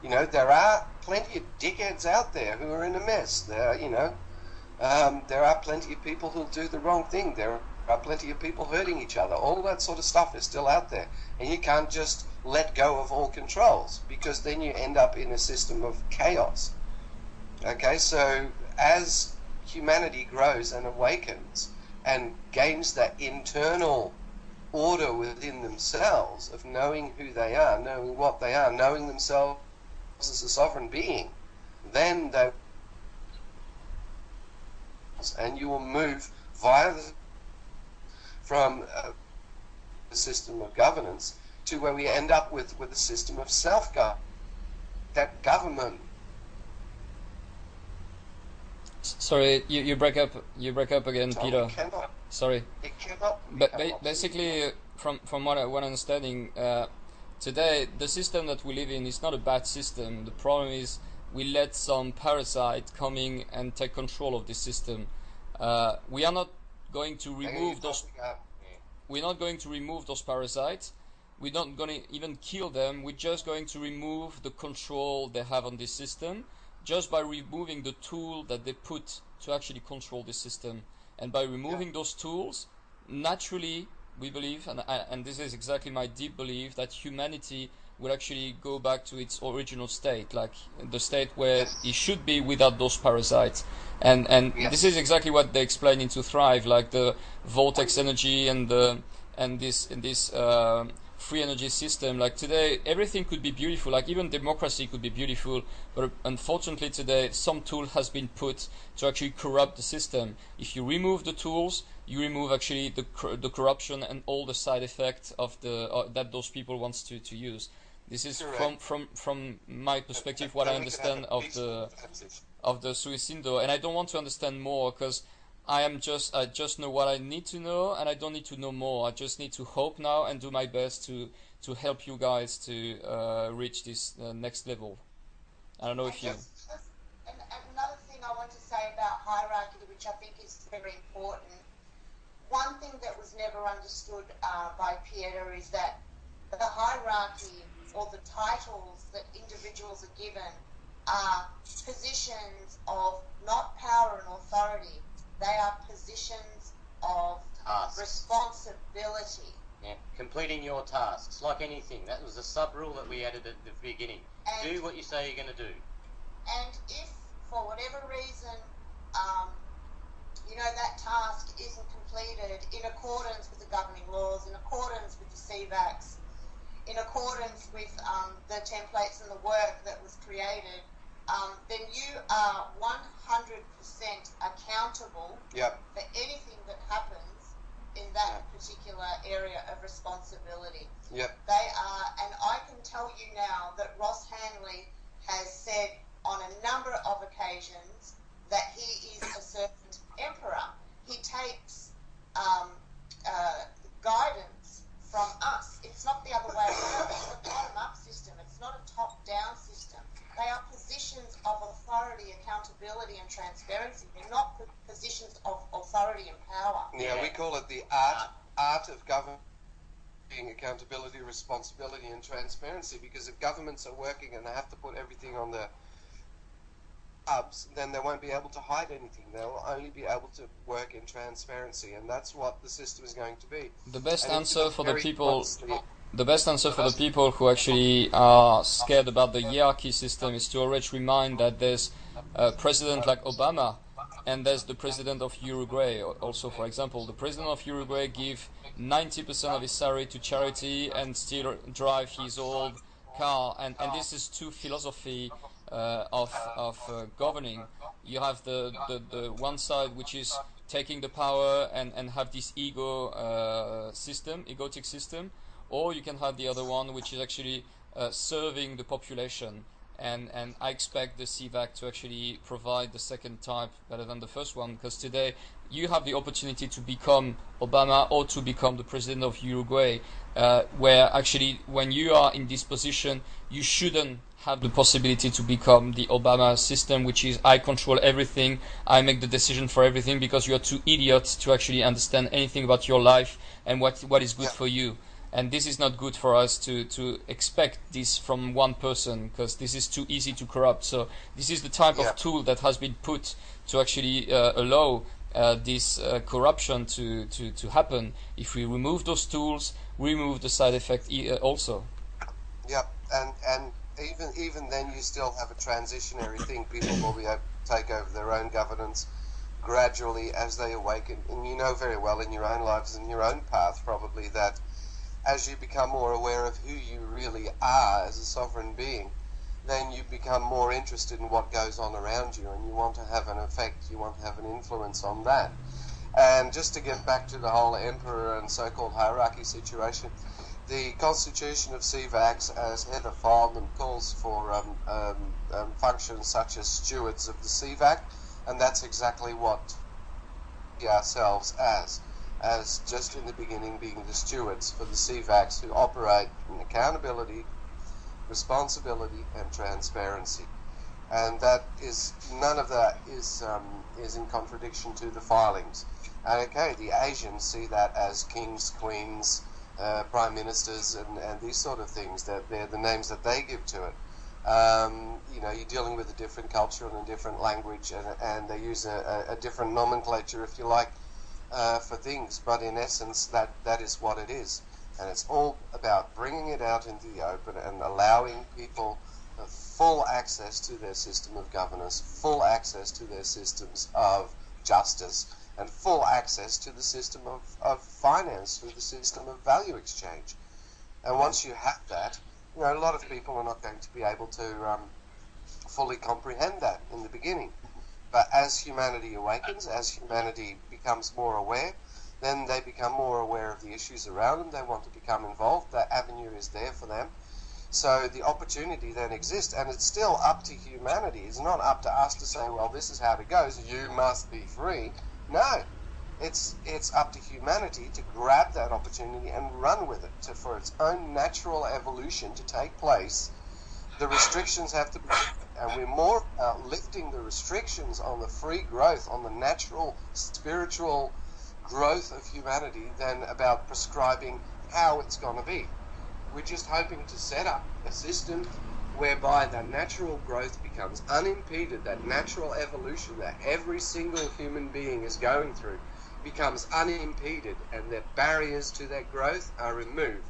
You know, there are plenty of dickheads out there who are in a mess. There are plenty of people who'll do the wrong thing. There are plenty of people hurting each other. All that sort of stuff is still out there. And you can't just let go of all controls, because then you end up in a system of chaos. Okay, so as humanity grows and awakens and gains that internal order within themselves of knowing who they are, knowing what they are, knowing themselves as a sovereign being, then they, and you will move via from the system of governance to where we end up with a system of self-government. That government. Sorry, you break up again, Peter. Sorry. It cannot. But basically, from what I'm understanding, today the system that we live in is not a bad system. The problem is we let some parasite coming and take control of the system. We are not going to remove those. We're not going to remove those parasites. We're not going to even kill them. We're just going to remove the control they have on this system, just by removing the tool that they put to actually control the system. And by removing those tools, naturally, we believe, and this is exactly my deep belief, that humanity will actually go back to its original state, like the state where it should be without those parasites. And this is exactly what they explain into Thrive, like the vortex energy and this free energy system. Like today, everything could be beautiful, like even democracy could be beautiful, but unfortunately today some tool has been put to actually corrupt the system. If you remove the tools, you remove actually the corruption and all the side effects of that those people wants to use. This is from my perspective what I understand of the SWISSINDO, and I don't want to understand more, because I just know what I need to know, and I don't need to know more. I just need to hope now and do my best to help you guys to reach this next level. I don't know if you. And another thing I want to say about hierarchy, which I think is very important. One thing that was never understood by Peter is that the hierarchy, or the titles that individuals are given, are positions of not power and authority. They are positions of responsibility. Yeah, completing your tasks, like anything. That was a sub-rule that we added at the beginning. And do what you say you're going to do. And if, for whatever reason, that task isn't completed in accordance with the governing laws, in accordance with the CVACs, in accordance with the templates and the work that was created, then you are 100% accountable for anything that happens in that particular area of responsibility. Yep. They are, and I can tell you now that Ross Hanley has said on a number of occasions that he is a servant emperor. He takes guidance from us. It's not the other way around. It's a bottom-up system. It's not a top-down system. They are positions of authority, accountability, and transparency. They're not positions of authority and power. Yeah, we call it the art of government, accountability, responsibility, and transparency. Because if governments are working and they have to put everything on the hubs, then they won't be able to hide anything. They'll only be able to work in transparency, and that's what the system is going to be. The best answer for the people. The best answer for the people who actually are scared about the hierarchy system is to always remind that there's a president like Obama, and there's the president of Uruguay. Also, for example, the president of Uruguay gives 90% of his salary to charity and still drive his old car. And this is two philosophy of governing. You have the one side which is taking the power and have this egotic system. Or you can have the other one, which is actually serving the population. and I expect the CVAC to actually provide the second type better than the first one, because today you have the opportunity to become Obama or to become the president of Uruguay, where actually when you are in this position, you shouldn't have the possibility to become the Obama system, which is I control everything, I make the decision for everything, because you are too idiots to actually understand anything about your life and what is good for you. And this is not good for us to expect this from one person, because this is too easy to corrupt. So this is the type of tool that has been put to actually allow this corruption to happen. If we remove those tools, we remove the side effect also. Yep, and even then you still have a transitionary thing. People will be able to take over their own governance gradually as they awaken. And you know very well in your own lives and your own path probably that as you become more aware of who you really are as a sovereign being, then you become more interested in what goes on around you, and you want to have an effect, you want to have an influence on that. And just to get back to the whole emperor and so-called hierarchy situation, the constitution of CVACs, as Heather Feldman calls for functions such as stewards of the CVAC, and that's exactly what we ourselves as just in the beginning being the stewards for the CVACs who operate in accountability, responsibility and transparency. And that is, none of that is in contradiction to the filings. And okay, the Asians see that as kings, queens, prime ministers and these sort of things, that they're the names that they give to it. You know, you're dealing with a different culture and a different language, and they use a different nomenclature, if you like, for things, but in essence that is what it is. And it's all about bringing it out into the open and allowing people full access to their system of governance, full access to their systems of justice, and full access to the system of finance through the system of value exchange. And once you have that, you know, a lot of people are not going to be able to fully comprehend that in the beginning. But as humanity awakens, as humanity becomes more aware, then they become more aware of the issues around them. They want to become involved. That avenue is there for them. So the opportunity then exists, and it's still up to humanity. It's not up to us to say, well, this is how it goes, you must be free. No, it's up to humanity to grab that opportunity and run with it, for its own natural evolution to take place. The restrictions have to be, and we're more lifting the restrictions on the free growth, on the natural spiritual growth of humanity than about prescribing how it's going to be. We're just hoping to set up a system whereby that natural growth becomes unimpeded, that natural evolution that every single human being is going through becomes unimpeded, and that barriers to that growth are removed.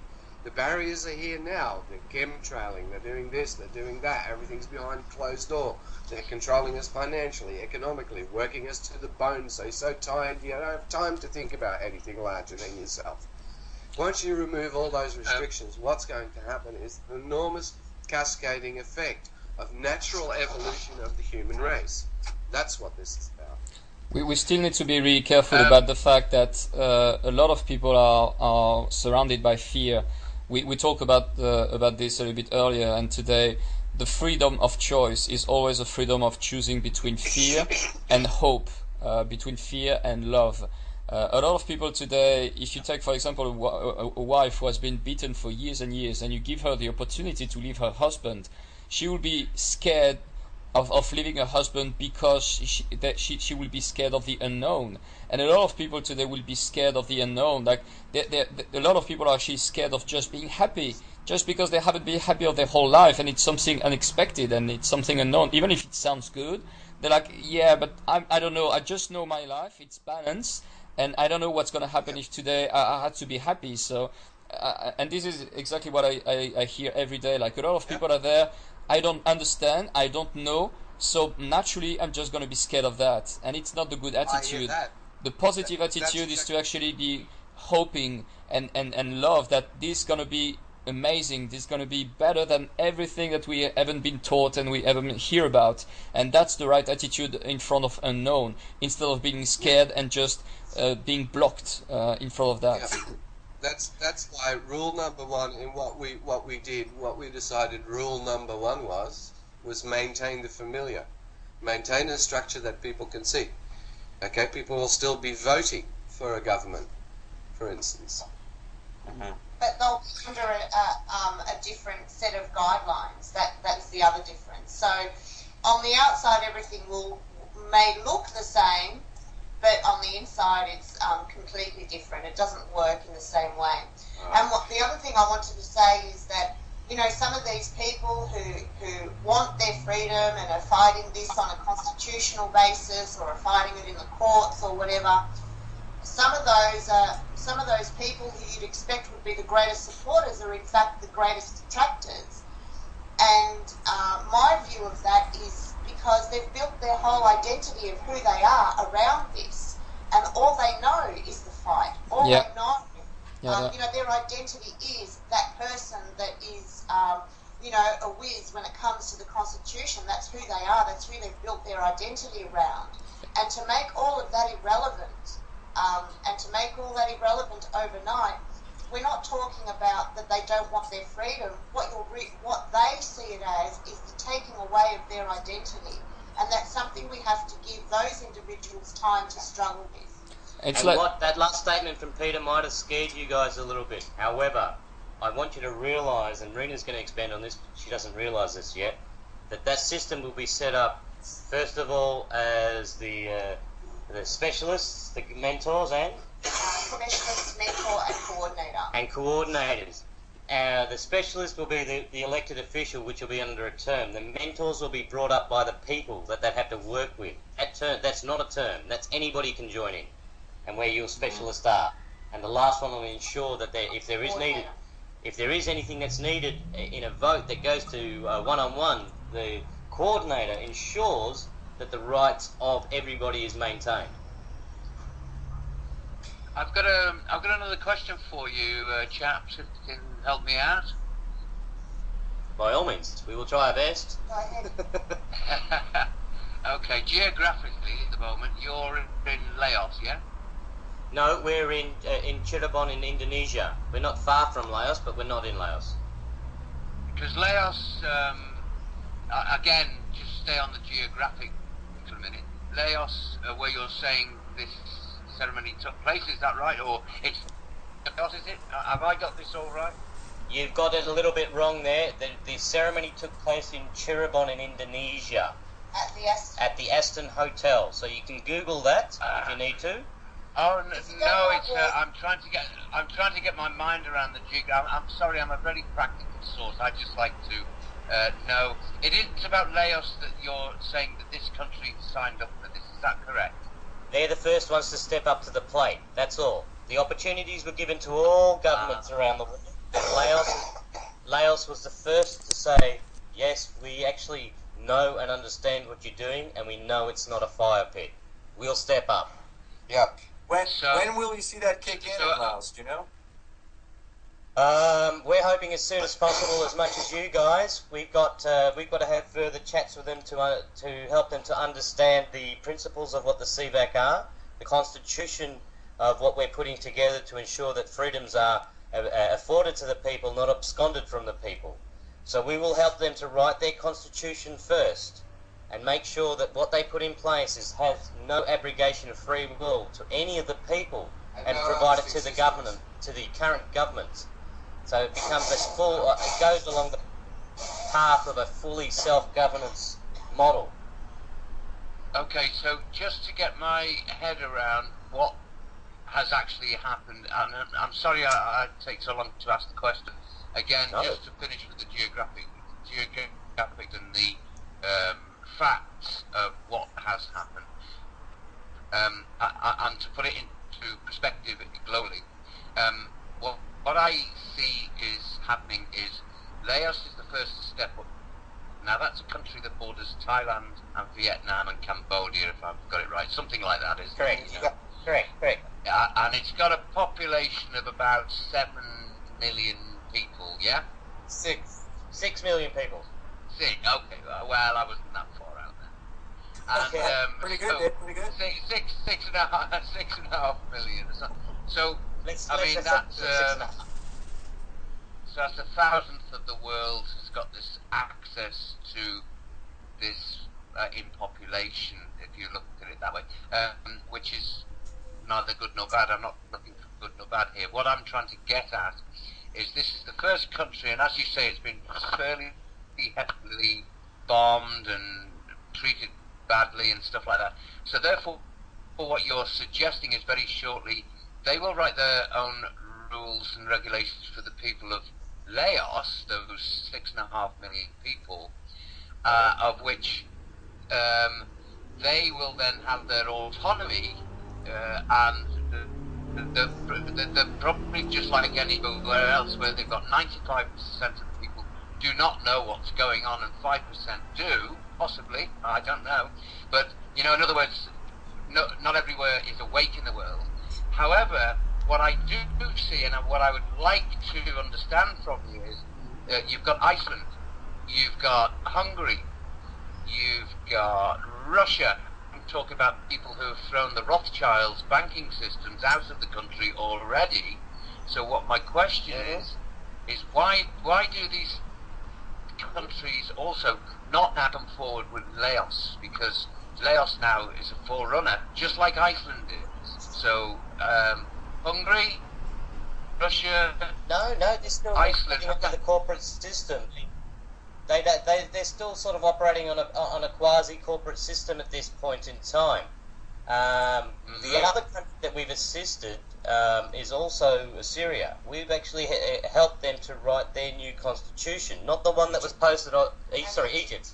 The barriers are here now. They're chemtrailing, they're doing this, they're doing that. Everything's behind closed door. They're controlling us financially, economically, working us to the bone, so you're so tired you don't have time to think about anything larger than yourself. Once you remove all those restrictions, what's going to happen is an enormous cascading effect of natural evolution of the human race. That's what this is about. We still need to be really careful about the fact that a lot of people are surrounded by fear. We talked about this a little bit earlier, and today the freedom of choice is always a freedom of choosing between fear and hope, between fear and love. A lot of people today, if you take, for example, a wife who has been beaten for years and years, and you give her the opportunity to leave her husband, she will be scared of leaving her husband because she will be scared of the unknown. And a lot of people today will be scared of the unknown. Like a lot of people are actually scared of just being happy, just because they haven't been happy of their whole life, and it's something unexpected and it's something unknown. Even if it sounds good, they're like, yeah, but I don't know. I just know my life. It's balanced, and I don't know what's going to happen if today I had to be happy. So, and this is exactly what I hear every day. Like a lot of people are there. I don't understand, I don't know, so naturally I'm just going to be scared of that. And it's not the good attitude. The positive attitude is to actually be hoping and love that this is going to be amazing, this is going to be better than everything that we haven't been taught and we haven't hear about. And that's the right attitude in front of unknown, instead of being scared and just being blocked in front of that. Yeah. That's why rule number one in what we decided rule number one was was maintain the familiar, maintain a structure that people can see. Okay, people will still be voting for a government, for instance. But they'll be under a different set of guidelines. That's the other difference. So on the outside, everything may look the same, but on the inside, it's completely different. It doesn't work in the same way. And the other thing I wanted to say is that, you know, some of these people who want their freedom and are fighting this on a constitutional basis or are fighting it in the courts or whatever, some of those people who you'd expect would be the greatest supporters are in fact the greatest detractors. And my view of that is because they've built their whole identity of who they are around this, and all they know is the fight. All they know, you know, their identity is that person that is, you know, a whiz when it comes to the Constitution. That's who they are. That's who they've built their identity around. And to make all of that irrelevant, overnight, we're not talking about that they don't want their freedom. What they see it as is the taking away of their identity, and that's something we have to give those individuals time to struggle with. What that last statement from Peter might have scared you guys a little bit. However, I want you to realise, and Rena's going to expand on this, she doesn't realise this yet, that system will be set up first of all as the specialists, the mentors, and specialist, mentor, and coordinator. And coordinators. The specialist will be the elected official, which will be under a term. The mentors will be brought up by the people that they have to work with. That's not a term. That's anybody can join in, and where your specialists are. And the last one will ensure that if there is anything that's needed in a vote that goes to one-on-one, the coordinator ensures that the rights of everybody is maintained. I've got another question for you, chaps, if you can help me out. By all means, we will try our best. Go ahead. Okay, geographically at the moment, you're in Laos, yeah? No, we're in Cirebon in Indonesia. We're not far from Laos, but we're not in Laos. Because Laos, again, just stay on the geographic for a minute. Laos, where you're saying this ceremony took place, is that right? Or it's Laos, is it? Have I got this all right? You've got it a little bit wrong there. The ceremony took place in Cirebon in Indonesia. At the Aston Hotel. So you can Google that if you need to. Oh no! It's I'm trying to get my mind around the jig. I'm sorry, I'm a very practical source. I just like to know. It isn't about Laos that you're saying that this country signed up for this. Is that correct? They're the first ones to step up to the plate. That's all. The opportunities were given to all governments around the world. Laos was the first to say, yes, we actually know and understand what you're doing, and we know it's not a fire pit. We'll step up. Yeah. When will we see that kick in Laos, do you know? We're hoping as soon as possible, as much as you guys. We've got to have further chats with them to help them to understand the principles of what the CVAC are, the constitution of what we're putting together to ensure that freedoms are afforded to the people, not absconded from the people. So we will help them to write their constitution first, and make sure that what they put in place has no abrogation of free will to any of the people, and provide it to the government, to the current government. So it becomes it goes along the path of a fully self-governance model. Okay, so just to get my head around what has actually happened, and I'm sorry I take so long to ask the question. Again, just to finish with the geographic and the facts of what has happened, and to put it into perspective globally, what I see is happening is Laos is the first to step up. Now that's a country that borders Thailand and Vietnam and Cambodia, if I've got it right, something like that, isn't Correct. it? You know? Correct. And it's got a population of about 7 million people, yeah? 6 million people. Okay, well, I wasn't that far out there. And, pretty good, pretty good. Six and a half million. So that's a thousandth of the world has got this access to this in population, if you look at it that way, which is neither good nor bad. I'm not looking for good nor bad here. What I'm trying to get at is this is the first country, and as you say, it's been fairly heavily bombed and treated badly and stuff like that. So therefore, what you're suggesting is very shortly, they will write their own rules and regulations for the people of Laos, those 6.5 million people, of which they will then have their autonomy, and they're probably just like anywhere else where they've got 95% of the people do not know what's going on and 5% do, possibly, I don't know. But, you know, in other words, not everywhere is awake in the world. However, what I do see and what I would like to understand from you is you've got Iceland, you've got Hungary, you've got Russia. I'm talking about people who have thrown the Rothschilds' banking systems out of the country already. So what my question is why do these countries also not now come forward with Laos? Because Laos now is a forerunner, just like Iceland is. So Hungary, Russia, no, they're still Iceland under the corporate system. They're still sort of operating on a quasi-corporate system at this point in time. The other country that we've assisted is also Syria. We've actually helped them to write their new constitution, not the one that was posted on. Egypt.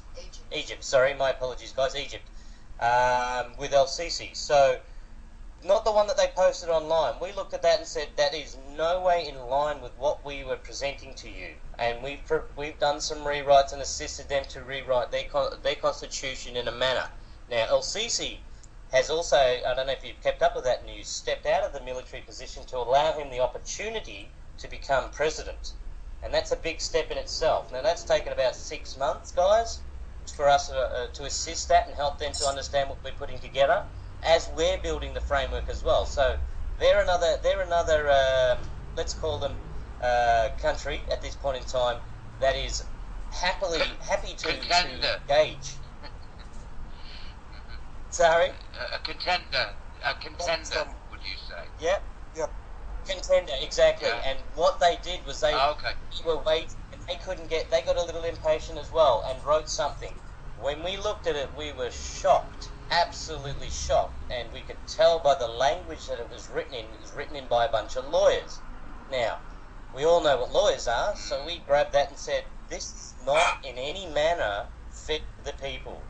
Egypt. Sorry, my apologies, guys. Egypt, with El Sisi. So, not the one that they posted online. We looked at that and said that is no way in line with what we were presenting to you. And we've done some rewrites and assisted them to rewrite their constitution in a manner. Now, El Sisi has also, I don't know if you've kept up with that news, stepped out of the military position to allow him the opportunity to become president. And that's a big step in itself. Now, that's taken about 6 months, guys, for us to assist that and help them to understand what we're putting together, as we're building the framework as well. So they're another let's call them country at this point in time that is happy to engage. Sorry? A contender, would you say? Yep. Contender, exactly. Yeah. And what they did was they were waiting, and they got a little impatient as well and wrote something. When we looked at it, we were shocked, absolutely shocked, and we could tell by the language that it was written in by a bunch of lawyers. Now, we all know what lawyers are, so we grabbed that and said, this is not in any manner fit for the people.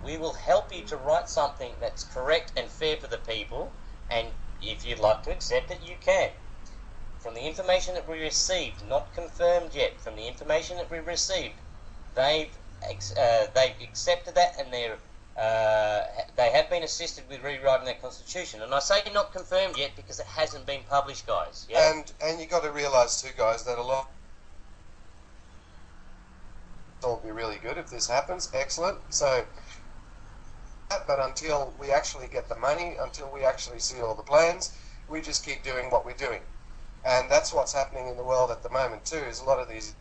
We will help you to write something that's correct and fair for the people, and if you'd like to accept it, you can. From the information that we received, not confirmed yet, from the information that we received, they've accepted that, and they have been assisted with rewriting their constitution. And I say not confirmed yet because it hasn't been published, guys. Yeah? And you got to realise too, guys, that a lot will be really good if this happens. Excellent. So, but until we actually get the money, until we actually see all the plans, we just keep doing what we're doing. And that's what's happening in the world at the moment too, is a lot of these,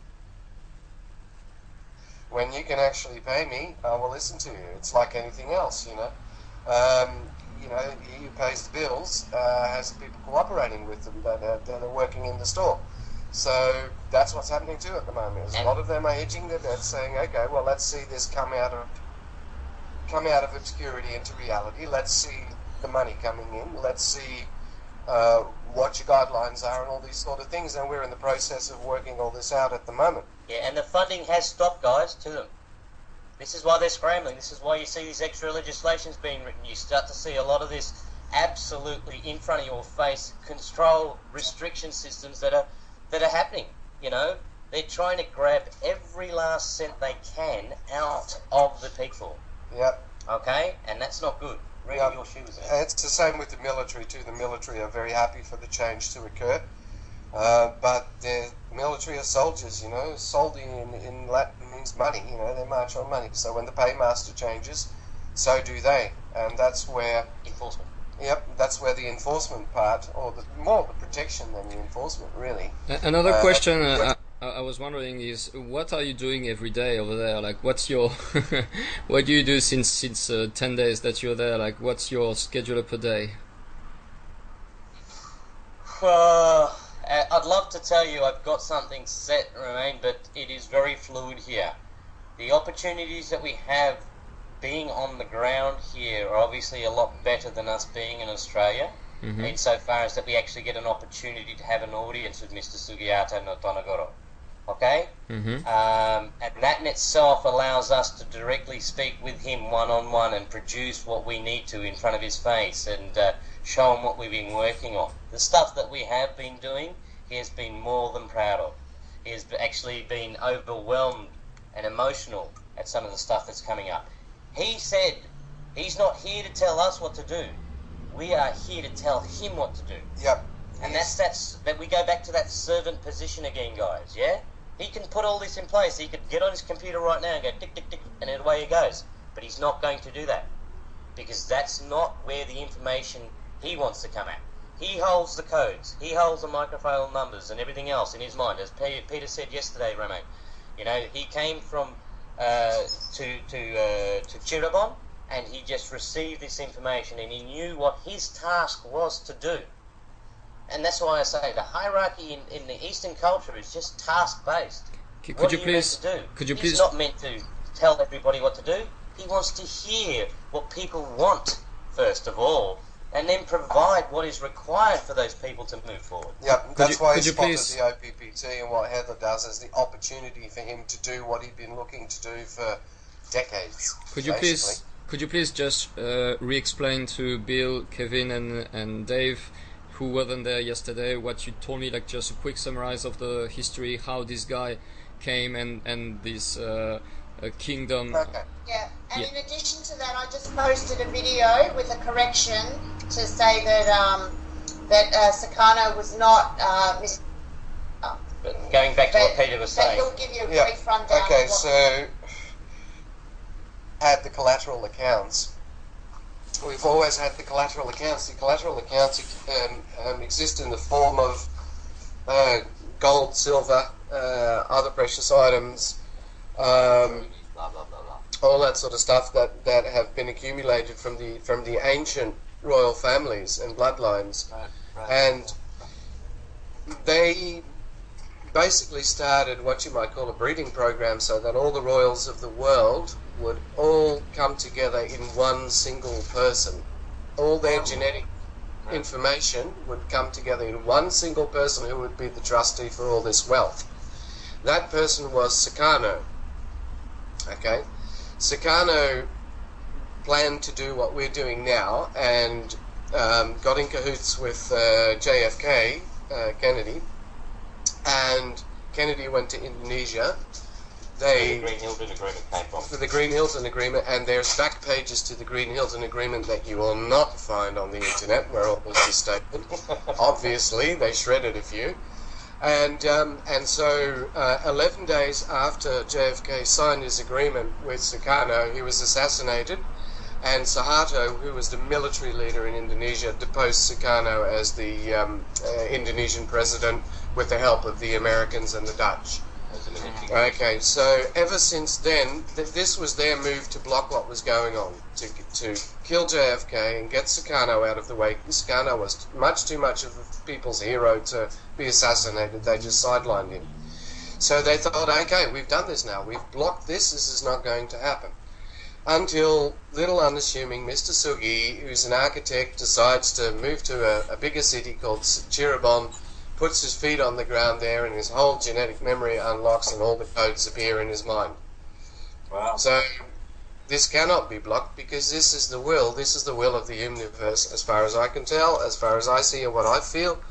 when you can actually pay me, I will listen to you. It's like anything else, you know. He who pays the bills has people cooperating with them that are working in the store. So that's what's happening too at the moment. Is a lot of them are hedging their bets, saying, okay, well, let's see this come out of obscurity into reality. Let's see the money coming in. Let's see what your guidelines are and all these sort of things. And we're in the process of working all this out at the moment. Yeah, and the funding has stopped, guys, to them. This is why they're scrambling. This is why you see these extra legislations being written. You start to see a lot of this absolutely in front of your face control restriction systems that are happening. You know, they're trying to grab every last cent they can out of the people. Yep. Okay, and that's not good. Read your shoes. It's the same with the military too. The military are very happy for the change to occur, but the military are soldiers. You know, solding in Latin means money. You know, they march on money. So when the paymaster changes, so do they, and that's where enforcement. Yep, that's where the enforcement part, or more the protection than the enforcement, really. Another question. I was wondering is what are you doing every day over there? Like, what's your what do you do since 10 days that you're there? Like, what's your schedule per day? I'd love to tell you I've got something set, Romain, but it is very fluid here. The opportunities that we have being on the ground here are obviously a lot better than us being in Australia, insofar as that we actually get an opportunity to have an audience with Mr. Sugiata no Tonogoro. Okay? And that in itself allows us to directly speak with him one-on-one and produce what we need to in front of his face and show him what we've been working on. The stuff that we have been doing, he has been more than proud of. He has actually been overwhelmed and emotional at some of the stuff that's coming up. He said he's not here to tell us what to do. We are here to tell him what to do. Yep. And that we go back to that servant position again, guys, yeah? He can put all this in place. He could get on his computer right now and go tick, tick, tick, and then away he goes. But he's not going to do that, because that's not where the information he wants to come at. He holds the codes. He holds the microphone numbers and everything else in his mind. As Peter said yesterday, Romain, you know, he came from to Chirabon, and he just received this information, and he knew what his task was to do. And that's why I say the hierarchy in the Eastern culture is just task-based. Could you please? He's not meant to tell everybody what to do. He wants to hear what people want, first of all, and then provide what is required for those people to move forward. Yep, that's why he spotted the OPPT, and what Heather does is the opportunity for him to do what he'd been looking to do for decades. Could you please just re-explain to Bill, Kevin, and Dave, who wasn't there yesterday, what you told me, like just a quick summarize of the history, how this guy came and this kingdom. Okay. Yeah, and in addition to that, I just posted a video with a correction to say that Sakano was not But going back to what Peter was saying. He'll give you a brief rundown. Okay, so had the collateral accounts. We've always had the collateral accounts. The collateral accounts exist in the form of gold, silver, other precious items, all that sort of stuff that have been accumulated from the ancient royal families and bloodlines. Right. And they basically started what you might call a breeding program, so that all the royals of the world would all come together in one single person. All their genetic information would come together in one single person who would be the trustee for all this wealth. That person was Sakano. Okay? Sakano planned to do what we're doing now, and got in cahoots with JFK, Kennedy, and Kennedy went to Indonesia. The Green Hilton Agreement came from. For the Green Hilton Agreement, and there's back pages to the Green Hilton Agreement that you will not find on the internet where all this is stated. Obviously, they shredded a few. And so 11 days after JFK signed his agreement with Sukarno, he was assassinated, and Suharto, who was the military leader in Indonesia, deposed Sukarno as the Indonesian president with the help of the Americans and the Dutch. Okay, so ever since then, this was their move to block what was going on, to kill JFK and get Sukarno out of the way. Sukarno was much too much of a people's hero to be assassinated. They just sidelined him. So they thought, okay, we've done this now. We've blocked this. This is not going to happen. Until little unassuming Mr. Sugi, who's an architect, decides to move to a bigger city called Cirebon, puts his feet on the ground there, and his whole genetic memory unlocks and all the codes appear in his mind. Wow. So this cannot be blocked, because this is the will of the universe, as far as I can tell, as far as I see and what I feel.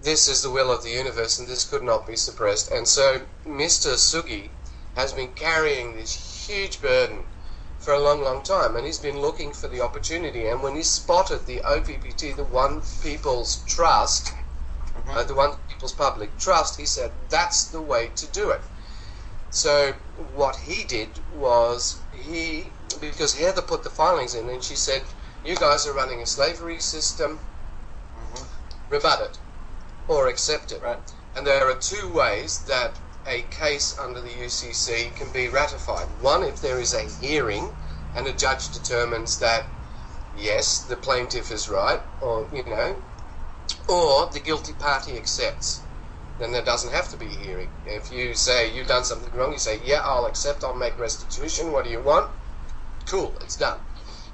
This is the will of the universe, and this could not be suppressed. And so Mr. Sugi has been carrying this huge burden for a long, long time, and he's been looking for the opportunity. And when he spotted the OPPT, the One People's Trust, the One People's Public Trust, he said, that's the way to do it. So what he did was, because Heather put the filings in, and she said, you guys are running a slavery system, rebut it, or accept it. Right. And there are two ways that a case under the UCC can be ratified. One, if there is a hearing and a judge determines that, yes, the plaintiff is right, or, or the guilty party accepts. Then there doesn't have to be a hearing. If you say you've done something wrong, you say, yeah, I'll accept, I'll make restitution, what do you want? Cool, it's done.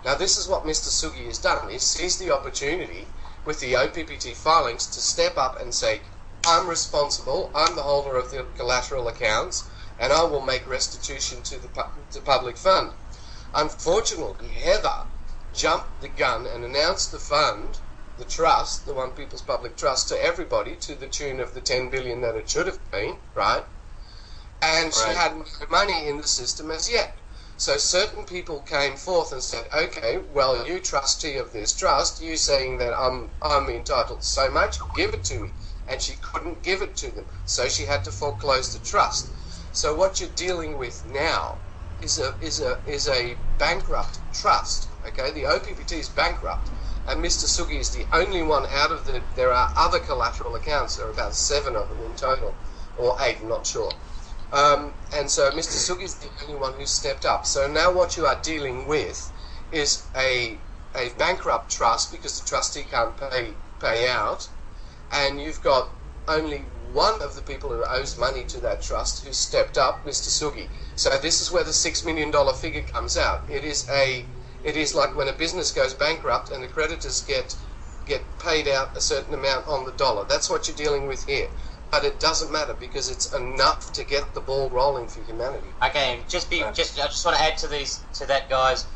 Now this is what Mr. Sugi has done. He seized the opportunity with the OPPT filings to step up and say, I'm responsible, I'm the holder of the collateral accounts, and I will make restitution to the public fund. Unfortunately, Heather jumped the gun and announced the fund, the trust, the One People's Public Trust, to everybody to the tune of the 10 billion that it should have been, right? And she had no money in the system as yet. So certain people came forth and said, okay, well, you trustee of this trust, you saying that I'm entitled to so much, give it to me. And she couldn't give it to them, so she had to foreclose the trust. So what you're dealing with now is a bankrupt trust. Okay, the OPPT is bankrupt, and Mr. Sugi is the only one out of the. There are other collateral accounts. There are about 7 of them in total, or 8, I'm not sure. And so Mr. Sugi is the only one who stepped up. So now what you are dealing with is a bankrupt trust because the trustee can't pay out. And you've got only one of the people who owes money to that trust who stepped up, Mr. Sugi. So this is where the $6 million figure comes out. It is like when a business goes bankrupt and the creditors get paid out a certain amount on the dollar. That's what you're dealing with here. But it doesn't matter because it's enough to get the ball rolling for humanity. Okay, I just want to add to that, guys.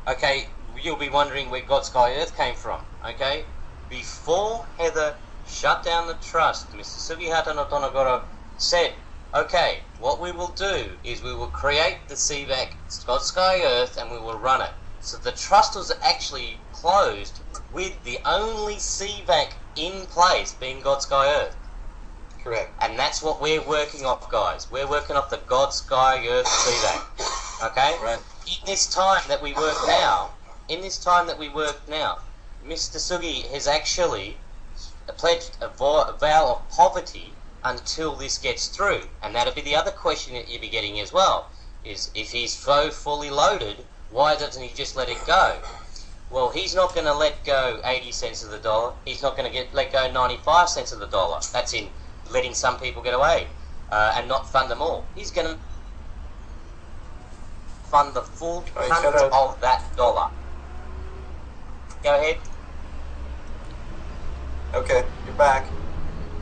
Okay, you'll be wondering where God, Sky, Earth came from. Okay, before Heather shut down the trust, Mr. Sugihata no Tonogoro said, okay, what we will do is we will create the CVAC, God, Sky, Earth, and we will run it. So the trust was actually closed with the only CVAC in place being God, Sky, Earth. Correct. And that's what we're working off, guys. We're working off the God, Sky, Earth CVAC. Okay? Right. In this time that we work now, Mr. Sugi has actually pledged a vow of poverty until this gets through. And that'll be the other question that you'll be getting as well, is if he's so fully loaded, why doesn't he just let it go? Well, he's not going to let go 80 cents of the dollar. He's not going to let go 95 cents of the dollar. That's in letting some people get away and not fund them all. He's going to fund the full amount of that dollar. Go ahead. Okay, you're back.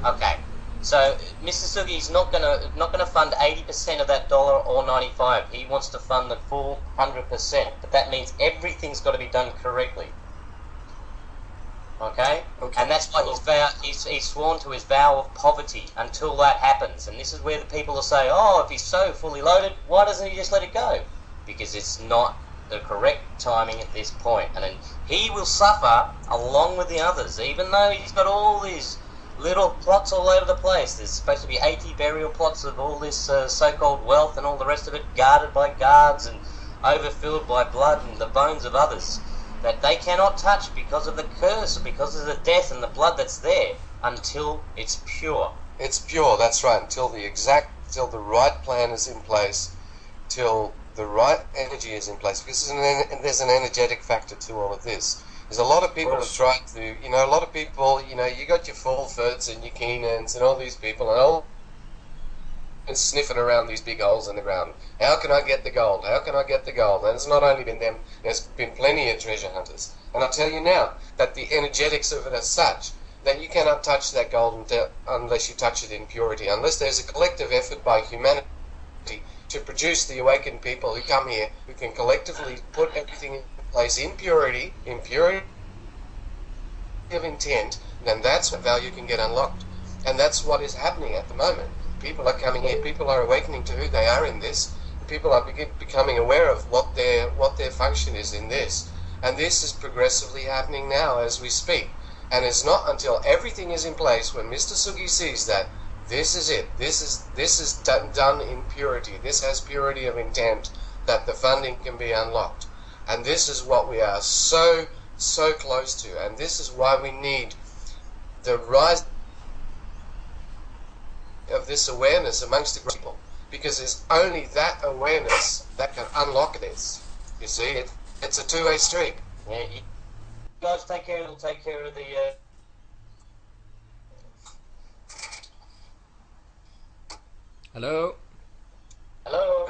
Okay, so Mr. Sugi's not gonna fund 80% of that dollar or 95. He wants to fund the full 100%, but that means everything's got to be done correctly. Okay, and that's why he's sworn to his vow of poverty until that happens. And this is where the people will say, "Oh, if he's so fully loaded, why doesn't he just let it go?" Because it's not the correct timing at this point, and then he will suffer along with the others, even though he's got all these little plots all over the place. There's supposed to be 80 burial plots of all this so-called wealth and all the rest of it, guarded by guards and overfilled by blood and the bones of others that they cannot touch because of the curse, because of the death and the blood that's there, until it's pure. It's pure, that's right, until the right plan is in place, till the right energy is in place, because there's an energetic factor to all of this. There's a lot of people who try to, you got your Fulfords and your Keenans and all these people and sniffing around these big holes in the ground. How can I get the gold? How can I get the gold? And it's not only been them, there's been plenty of treasure hunters. And I'll tell you now that the energetics of it are such that you cannot touch that gold unless you touch it in purity, unless there's a collective effort by humanity to produce the awakened people who come here, who can collectively put everything in place in purity of intent, then that's what value can get unlocked. And that's what is happening at the moment. People are coming here, people are awakening to who they are in this, people are becoming aware of what their function is in this. And this is progressively happening now as we speak. And it's not until everything is in place, when Mr. Sugi sees that this is it, this is done in purity, this has purity of intent, that the funding can be unlocked. And this is what we are so close to, and this is why we need the rise of this awareness amongst the people, because it's only that awareness that can unlock this. You see, it's a two-way street. Yeah, you guys take care. We'll take care of the. Hello. Hello.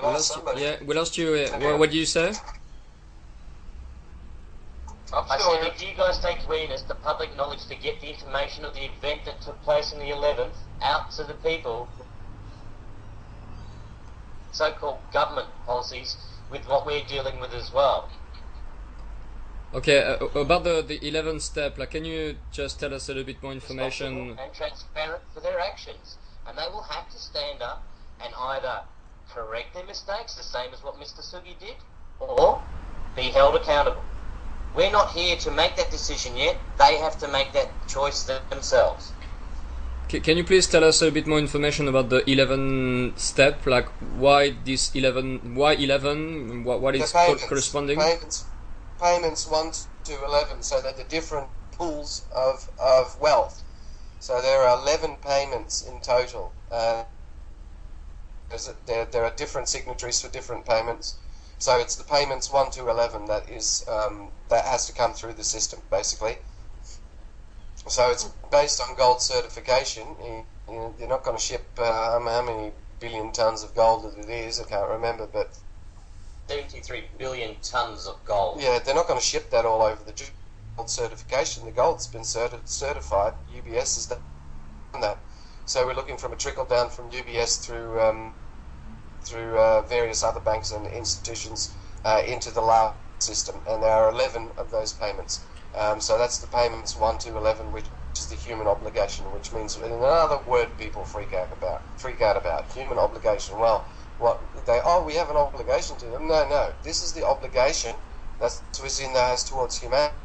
We lost you. What do you say? I said, do you guys take awareness, the public knowledge, to get the information of the event that took place on the 11th out to the people? So-called government policies with what we're dealing with as well. Okay, about the 11th step, like, can you just tell us a little bit more information? And transparent for their actions, and they will have to stand up and either correct their mistakes, the same as what Mr. Sugi did, or be held accountable. We're not here to make that decision yet. They have to make that choice themselves. Can you please tell us a bit more information about the 11 step? Like, why this 11? Why 11? What is corresponding? Payments 1 to 11. So they're the different pools of wealth. So there are 11 payments in total. There are different signatories for different payments. So it's the payments 1 to 11 that is that has to come through the system, basically. So it's based on gold certification. You're not going to ship how many billion tons of gold that it is. I can't remember, but 73 billion tons of gold. Yeah, they're not going to ship that all over the gold certification. The gold's been certified. UBS has done that. So we're looking from a trickle down from UBS through various other banks and institutions into the LAO system, and there are 11 of those payments. So that's the payments 1 to 11, which is the human obligation, which means, in another word, people freak out about human obligation. Well, we have an obligation to them. No, this is the obligation that SWISSINDO has towards humanity.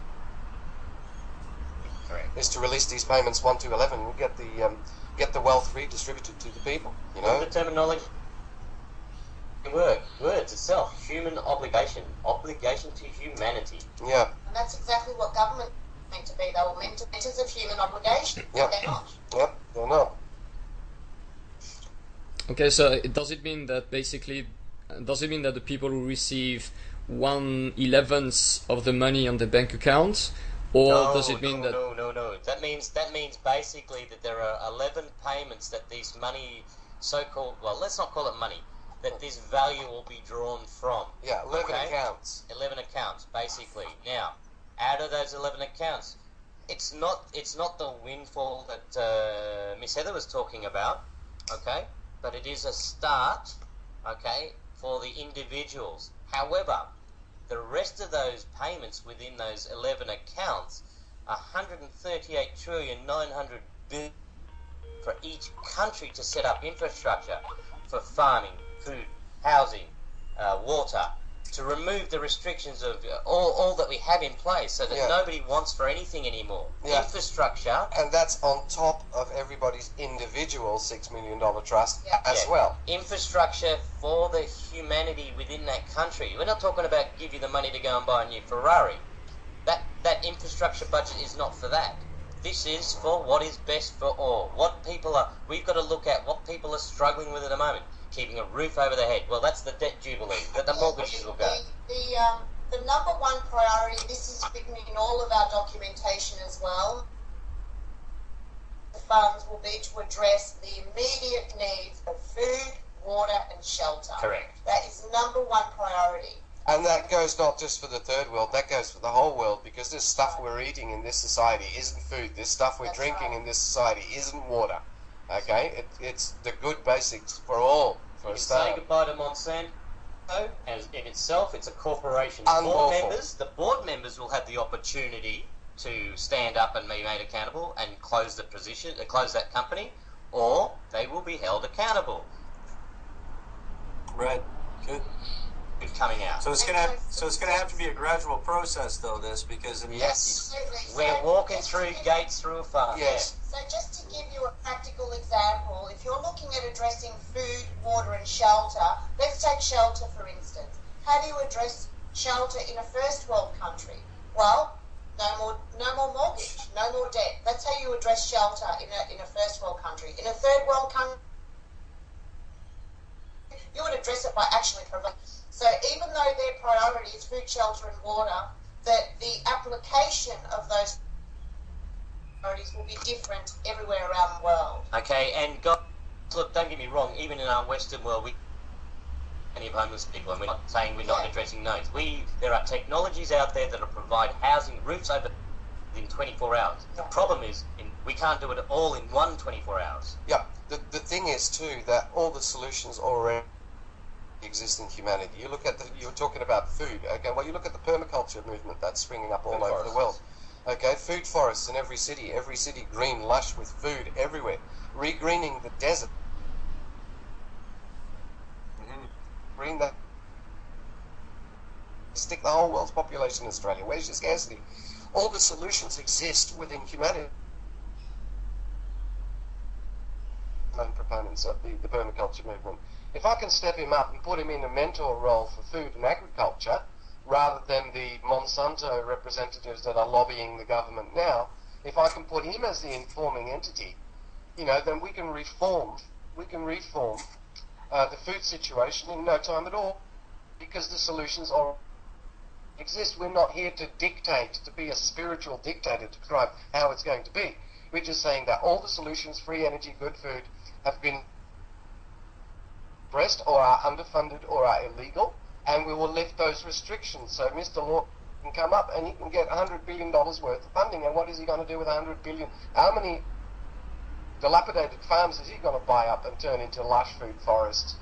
Correct. Is to release these payments 1 to 11 and get the wealth redistributed to the people. You know, the terminology. Words itself, human obligation to humanity. Yeah. And that's exactly what government is meant to be. They were meant to be of human obligation. Yep. They're not. Yep, they're not. Okay, so does it mean that the people who receive 1/11 of the money on the bank account, or does it mean that? No. That means basically that there are 11 payments that these money, so-called, well, let's not call it money, that this value will be drawn from. Yeah, 11 accounts. 11 accounts, basically. Now, out of those 11 accounts, it's not the windfall that Miss Heather was talking about, okay? But it is a start, okay, for the individuals. However, the rest of those payments within those 11 accounts, 138,900 billion for each country to set up infrastructure for farming, food, housing, water, to remove the restrictions of all that we have in place, so that nobody wants for anything anymore. Yeah. Infrastructure. And that's on top of everybody's individual $6 million trust as well. Infrastructure for the humanity within that country. We're not talking about give you the money to go and buy a new Ferrari. That infrastructure budget is not for that. This is for what is best for all. We've got to look at what people are struggling with at the moment. Keeping a roof over their head. Well, that's the debt jubilee, but the mortgages will go. The number one priority, this is written in all of our documentation as well, the funds will be to address the immediate needs of food, water and shelter. Correct. That is number one priority. And that goes not just for the third world, that goes for the whole world, because this stuff we're eating in this society isn't food. This stuff we're drinking in this society isn't water. Okay? It's the good basics for all. You can say goodbye to Monsanto. As in itself, it's a corporation. The board members will have the opportunity to stand up and be made accountable and close that company, or they will be held accountable. Right. Good. Coming out. So it's gonna have to be a gradual process, though. Because yes, we're walking through gates through a farm. Yes. So just to give you a practical example, if you're looking at addressing food, water and shelter, let's take shelter for instance. How do you address shelter in a first world country? Well, no more mortgage, no more debt. That's how you address shelter in a first world country. In a third world country, You would address it by actually providing. So even though their priority is food, shelter and water, that the application of those priorities will be different everywhere around the world. Okay, and look, don't get me wrong, even in our Western world, we plenty of homeless people, and we're not saying we're not addressing those. There are technologies out there that will provide housing, roofs over in 24 hours. The problem is we can't do it all in 24 hours. Yeah, the thing is too that all the solutions already exist in humanity. You were talking about food. Okay, well you look at the permaculture movement that's springing up all over the world. Okay, food forests in every city green, lush with food everywhere. Regreening the desert. Green that. Stick the whole world's population in Australia. Where's your scarcity? All the solutions exist within humanity. Main proponents of the permaculture movement. If I can step him up and put him in a mentor role for food and agriculture, rather than the Monsanto representatives that are lobbying the government now, if I can put him as the informing entity, then we can reform the food situation in no time at all, because the solutions all exist. We're not here to dictate, to be a spiritual dictator to describe how it's going to be. We're just saying that all the solutions, free energy, good food, have been breast or are underfunded or are illegal, and we will lift those restrictions. So Mr. Law can come up and he can get $100 billion worth of funding. And what is he going to do with $100 billion? How many dilapidated farms is he going to buy up and turn into lush food forests?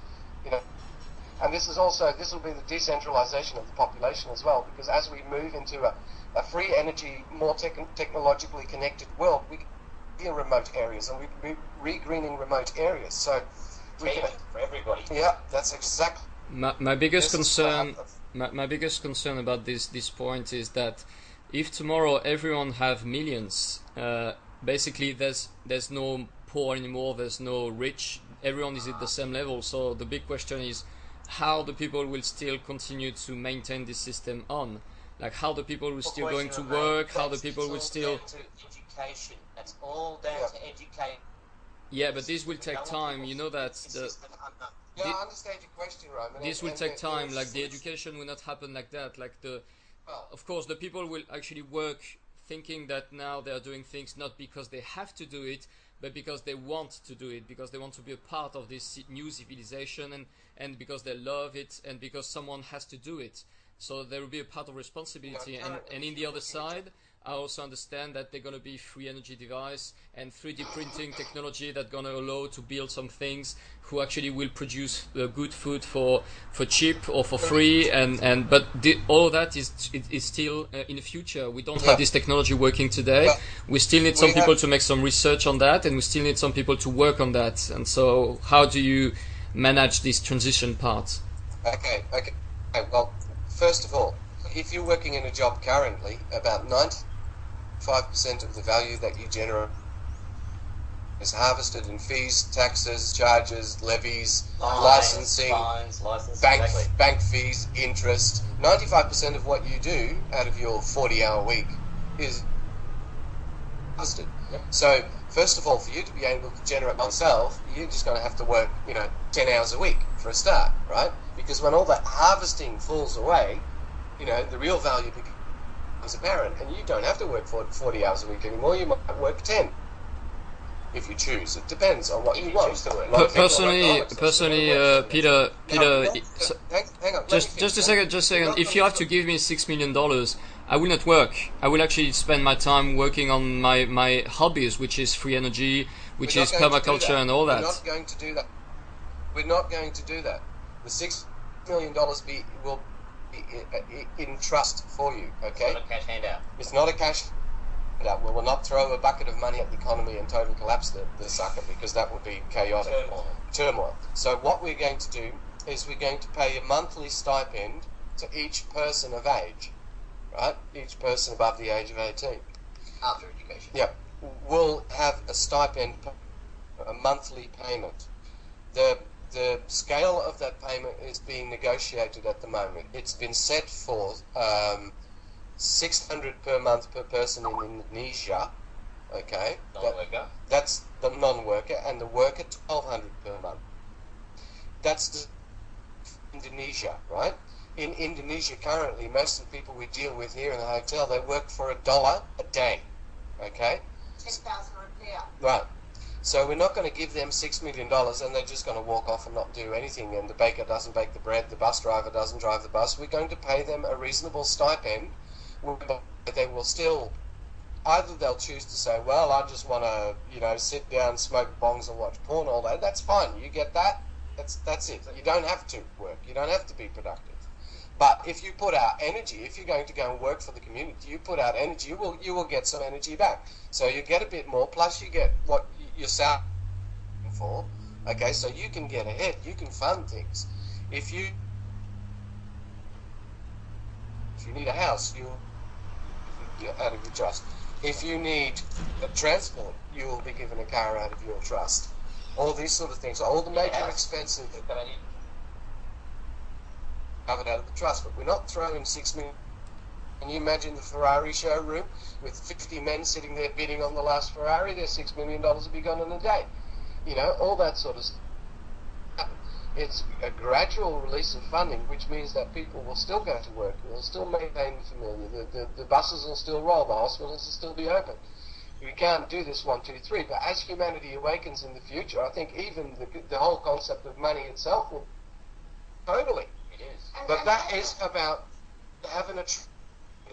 And this will be the decentralization of the population as well, because as we move into a free energy, more technologically connected world, we can be in remote areas, and we can be re-greening remote areas. So we can, for everybody. Yeah, that's exactly. My biggest concern about this point is that if tomorrow everyone have millions, basically there's no poor anymore, there's no rich, everyone is at the same level. So the big question is how the people will still continue to maintain this system on, like how the people will still going to work, how the people will still. To education. That's all down to education. Yeah, but this will take time. You know that Yeah, I understand your question, Roman. This will take time. Like the education will not happen like that. Like of course, the people will actually work thinking that now they are doing things not because they have to do it, but because they want to do it, because they want to be a part of this new civilization, and because they love it, and because someone has to do it. So there will be a part of responsibility, and in the other side, I also understand that they're going to be free energy device and 3D printing technology that's going to allow to build some things who actually will produce good food for cheap or for free, but all that is still in the future. We don't have this technology working today. We still need some people to make some research on that, and we still need some people to work on that. And so how do you manage this transition part? Okay. Well, first of all, if you're working in a job currently, about 95% of the value that you generate is harvested in fees, taxes, charges, levies, licensing, bank fees, interest. 95% of what you do out of your 40-hour week is harvested. Yep. So, first of all, for you to be able to generate yourself, you're just going to have to work, 10 hours a week for a start, right? Because when all that harvesting falls away, the real value becomes apparent, and you don't have to work 40 hours a week anymore. You might work 10 if you choose. It depends on what you want to work. Personally, Peter, hang on, just a second. If you have to give me $6 million, I will not work. I will actually spend my time working on my hobbies, which is free energy, which is permaculture and all that. We're not going to do that. We're not going to do that. The $6 million will in trust for you, okay? It's not a cash handout. It's not a cash handout. We will not throw a bucket of money at the economy and totally collapse the sucker, because that would be chaotic. Turmoil. So what we're going to do is we're going to pay a monthly stipend to each person of age, right? Each person above the age of 18. After education. Yeah. We'll have a stipend, a monthly payment. The scale of that payment is being negotiated at the moment. It's been set for $600 per month per person in Indonesia. Okay, that's the non-worker, and the worker $1,200 per month. That's Indonesia, right? In Indonesia currently, most of the people we deal with here in the hotel, they work for $1 a day, okay? 10,000 rupiah. Right. So we're not going to give them $6 million and they're just going to walk off and not do anything, and the baker doesn't bake the bread, the bus driver doesn't drive the bus. We're going to pay them a reasonable stipend, whereby they will still, either they'll choose to say, well, I just want to, you know, sit down, smoke bongs and watch porn all day. That's fine. You get that. That's it. You don't have to work. You don't have to be productive. But if you put out energy, if you're going to go and work for the community, you put out energy, you will get some energy back. So you get a bit more, plus you get what you're selling for. Okay, so you can get ahead. You can fund things. If you need a house, you out of your trust. If you need a transport, you will be given a car out of your trust. All these sort of things, all the major expenses covered out of the trust. But we're not throwing $6 million. Can you imagine the Ferrari showroom with 50 men sitting there bidding on the last Ferrari? Their $6 million will be gone in a day. You know, all that sort of stuff. It's a gradual release of funding, which means that people will still go to work, will still maintain the familiar, the buses will still roll, the hospitals will still be open. We can't do this 1, 2, 3, but as humanity awakens in the future, I think even the whole concept of money itself will totally. It is. But that is about having a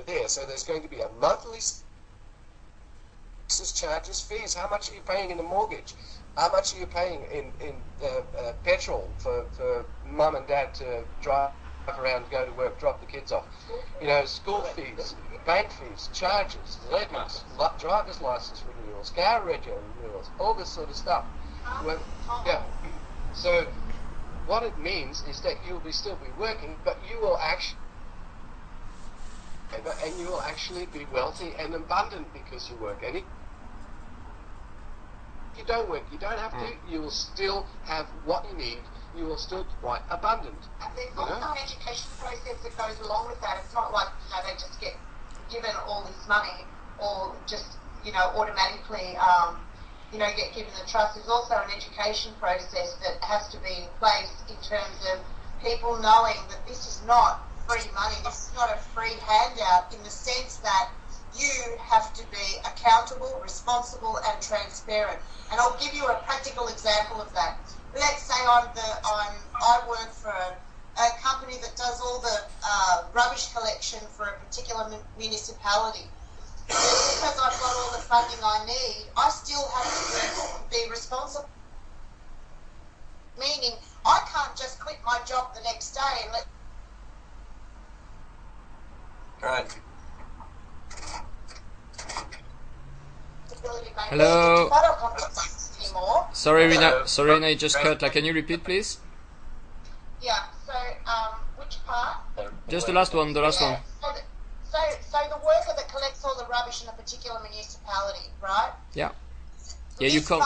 there. So there's going to be a monthly charges, fees. How much are you paying in a mortgage? How much are you paying in petrol for mum and dad to drive around, go to work, drop the kids off? You know, school fees, bank fees, charges, levies, driver's license renewals, car rego renewals, all this sort of stuff. Yeah. So what it means is that you'll still be working, but you will actually be wealthy and abundant because you work. And if you don't work, you don't have to. You will still have what you need. You will still be quite abundant. And there's also an education process that goes along with that. It's not like, you know, they just get given all this money or just, you know, automatically, you know, get given the trust. There's also an education process that has to be in place in terms of people knowing that this is not free money. This is not a free handout, in the sense that you have to be accountable, responsible, and transparent. And I'll give you a practical example of that. Let's say I work for a company that does all the rubbish collection for a particular municipality. Because I've got all the funding I need, I still have to be responsible. Meaning, I can't just quit my job the next day and let. Right. Hello. Sorry, Rina. Sorry, Rina. It just cut. Like, can you repeat, please? Yeah. So, which part? Just the last one. The last one. So the worker that collects all the rubbish in a particular municipality, right? Yeah. Yeah, you can't.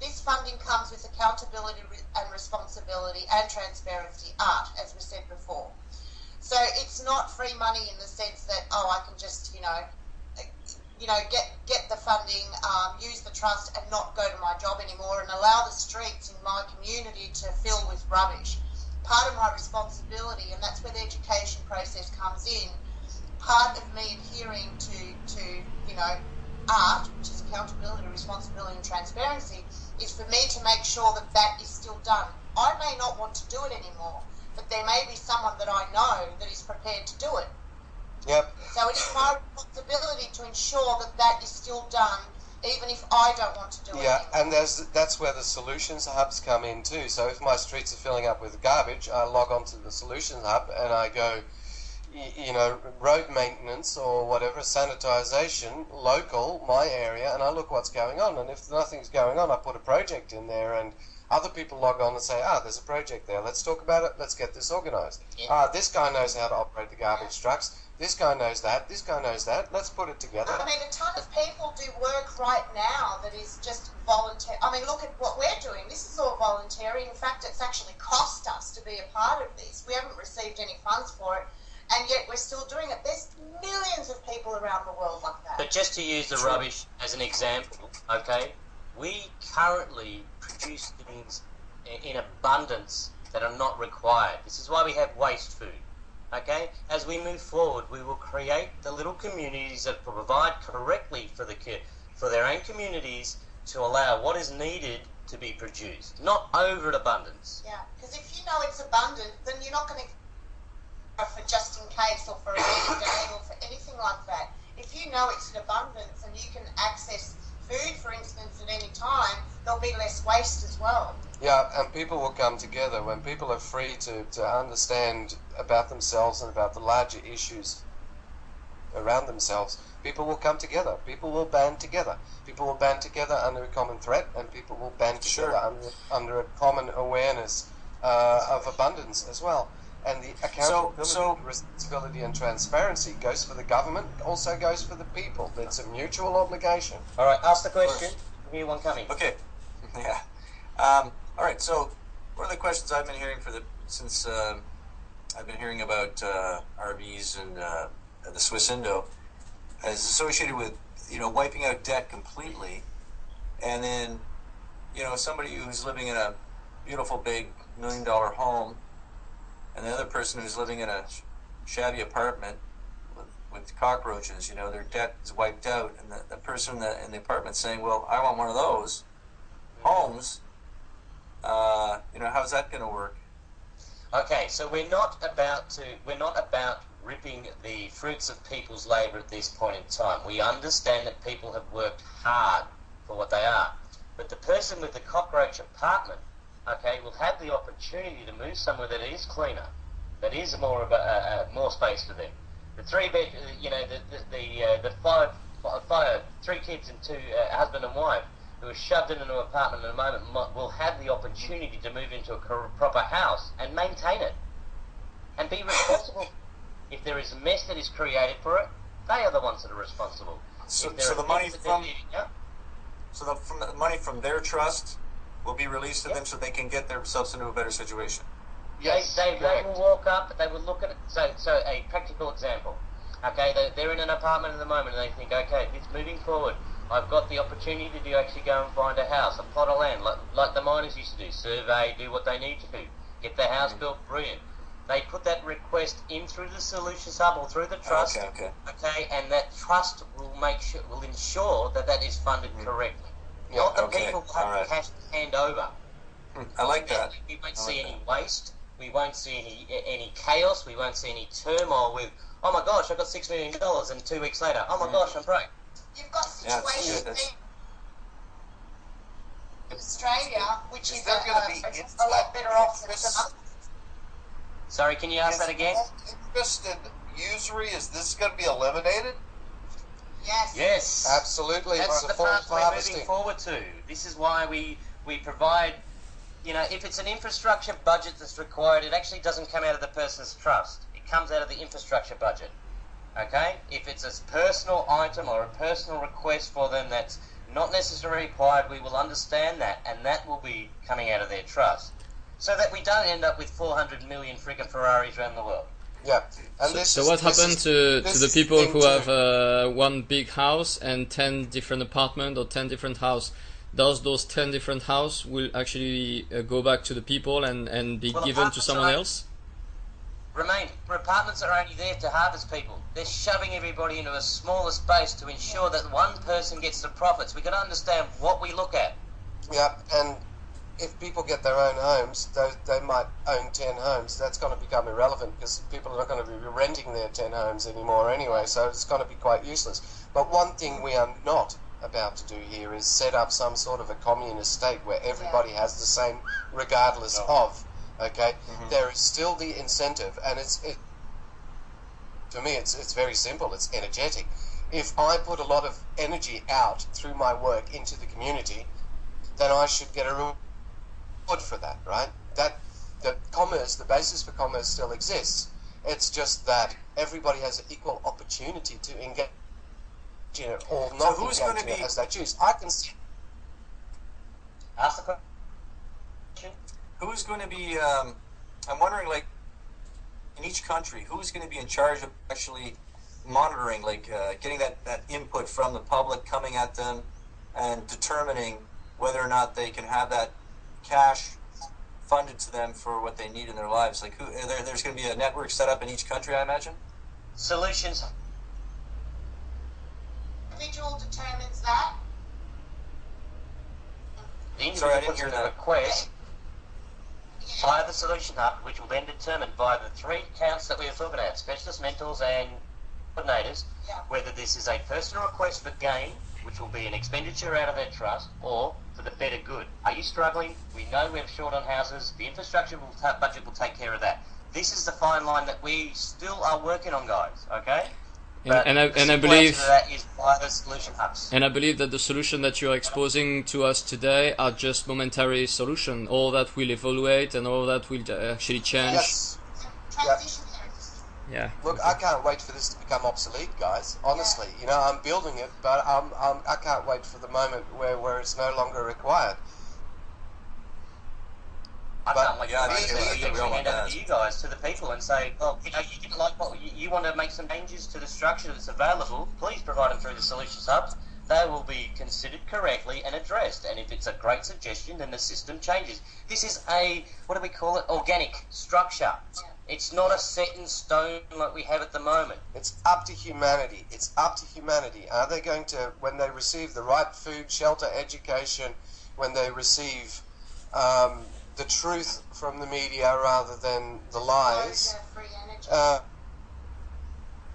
This funding comes with accountability and responsibility and transparency, as we said before. So it's not free money in the sense that, oh, I can just, get the funding, use the trust and not go to my job anymore and allow the streets in my community to fill with rubbish. Part of my responsibility, and that's where the education process comes in, part of me adhering to art, which is accountability, responsibility and transparency, is for me to make sure that that is still done. I may not want to do it anymore, but there may be someone that I know that is prepared to do it. Yep. So it is my responsibility to ensure that that is still done, even if I don't want to do it. Yeah, and that's where the solutions hubs come in too. So if my streets are filling up with garbage, I log onto the solutions hub and I go, road maintenance or whatever, sanitization, local, my area, and I look what's going on. And if nothing's going on, I put a project in there and other people log on and say, there's a project there, let's talk about it, let's get this organized. Yeah. This guy knows how to operate the garbage trucks, this guy knows that, this guy knows that, let's put it together. I mean, a ton of people do work right now that is just voluntary. I mean, look at what we're doing. This is all voluntary. In fact, it's actually cost us to be a part of this. We haven't received any funds for it, and yet we're still doing it. There's millions of people around the world like that. But just to use the rubbish as an example, okay, we currently produce things in abundance that are not required. This is why we have waste food. Okay? As we move forward, we will create the little communities that provide correctly for their own communities to allow what is needed to be produced, not overabundance. Yeah, because if you know it's abundant, then you're not going to go for just in case or for a rainy day or for anything like that. If you know it's an abundance and you can access food, for instance, at any time, there'll be less waste as well. Yeah, and people will come together when people are free to understand about themselves and about the larger issues around themselves. People will come together. People will band together. People will band together under a common threat, and people will band together under a common awareness of abundance as well. And the accountability, responsibility, and transparency goes for the government, also goes for the people. It's a mutual obligation. All right, ask the question. Here one coming. Okay. Yeah. All right. So, one of the questions I've been hearing since I've been hearing about RVs and the SWISSINDO is associated with wiping out debt completely, and then somebody who's living in a beautiful big $1 million home, and the other person who's living in a shabby apartment with cockroaches, their debt is wiped out, and the person in the apartment saying, well, I want one of those homes, how's that going to work? Okay, so we're not about ripping the fruits of people's labour at this point in time. We understand that people have worked hard for what they are. But the person with the cockroach apartment, okay, will have the opportunity to move somewhere that is cleaner, that is more of more space for them. The three kids and two husband and wife who are shoved into an apartment at the moment will have the opportunity to move into a proper house and maintain it and be responsible. If there is a mess that is created for it, they are the ones that are responsible. So the money the money from their trust will be released to them so they can get themselves into a better situation. Yes, they will walk up, they will look at it. So a practical example. Okay, they're in an apartment at the moment and they think, okay, this moving forward, I've got the opportunity to actually go and find a house, a plot of land, like the miners used to do, survey, do what they need to do, get the house built, brilliant. They put that request in through the Solutions Hub or through the trust. Okay, and that trust will ensure that is funded correctly. Yeah, Not the people who have cash to hand over. I like that. We won't see any waste. We won't see any chaos. We won't see any turmoil with, oh my gosh, I've got $6 million, and 2 weeks later, oh my gosh, I'm broke. You've got situations in Australia, which is a lot better off than some other. Sorry, can you ask that again? Interest in usury, is this going to be eliminated? Yes. Absolutely. That's the path we're moving forward to. This is why we provide, if it's an infrastructure budget that's required, it actually doesn't come out of the person's trust. It comes out of the infrastructure budget. Okay? If it's a personal item or a personal request for them that's not necessarily required, we will understand that, and that will be coming out of their trust. So that we don't end up with 400 million freaking Ferraris around the world. Yeah. And so what happened to the people who have one big house and 10 different apartments or 10 different houses? Those 10 different houses will actually go back to the people and be given to someone else? Apartments are only there to harvest people. They're shoving everybody into a smaller space to ensure that one person gets the profits. We've got to understand what we look at. Yeah, and if people get their own homes, they might own 10 homes. That's going to become irrelevant because people are not going to be renting their 10 homes anymore anyway, so it's going to be quite useless. But one thing we are not about to do here is set up some sort of a communist state where everybody has the same regardless of. Okay, there is still the incentive, and to me it's very simple. It's energetic. If I put a lot of energy out through my work into the community, then I should get a reward for that, right? That commerce, the basis for commerce, still exists. It's just that everybody has an equal opportunity to engage, or not engage as they choose. I can see. Ask the question. Who's going to be, I'm wondering, like, in each country, who's going to be in charge of actually monitoring, like, getting that input from the public coming at them and determining whether or not they can have that cash funded to them for what they need in their lives? Like, there's going to be a network set up in each country, I imagine? Solutions. Individual determines that. The individual Sorry, I didn't puts hear in a that. request via the Solution Hub, which will then determine via the 3 counts that we are talking about, specialist mentors and coordinators, whether this is a personal request for gain, which will be an expenditure out of their trust, or for the better good. Are you struggling? We know we're short on houses. The infrastructure budget will take care of that. This is the fine line that we still are working on, guys. Okay. And I believe answer to that is via the Solution Hubs. And I believe that the solution that you're exposing to us today are just momentary solution. All that will evaluate and all that will actually change. Yes. Yeah. Look, I can't wait for this to become obsolete, guys. Honestly, you know, I'm building it, but I can't wait for the moment where it's no longer required. I can't wait to hand over to you guys, to the people, and say, well, you know, you didn't like what you want to make some changes to the structure that's available. Please provide them through the Solutions Hubs. They will be considered correctly and addressed. And if it's a great suggestion, then the system changes. This is a, what do we call it? Organic structure. It's not a set in stone like we have at the moment. It's up to humanity. It's up to humanity. Are they going to, when they receive the right food, shelter, education, when they receive the truth from the media rather than the lies,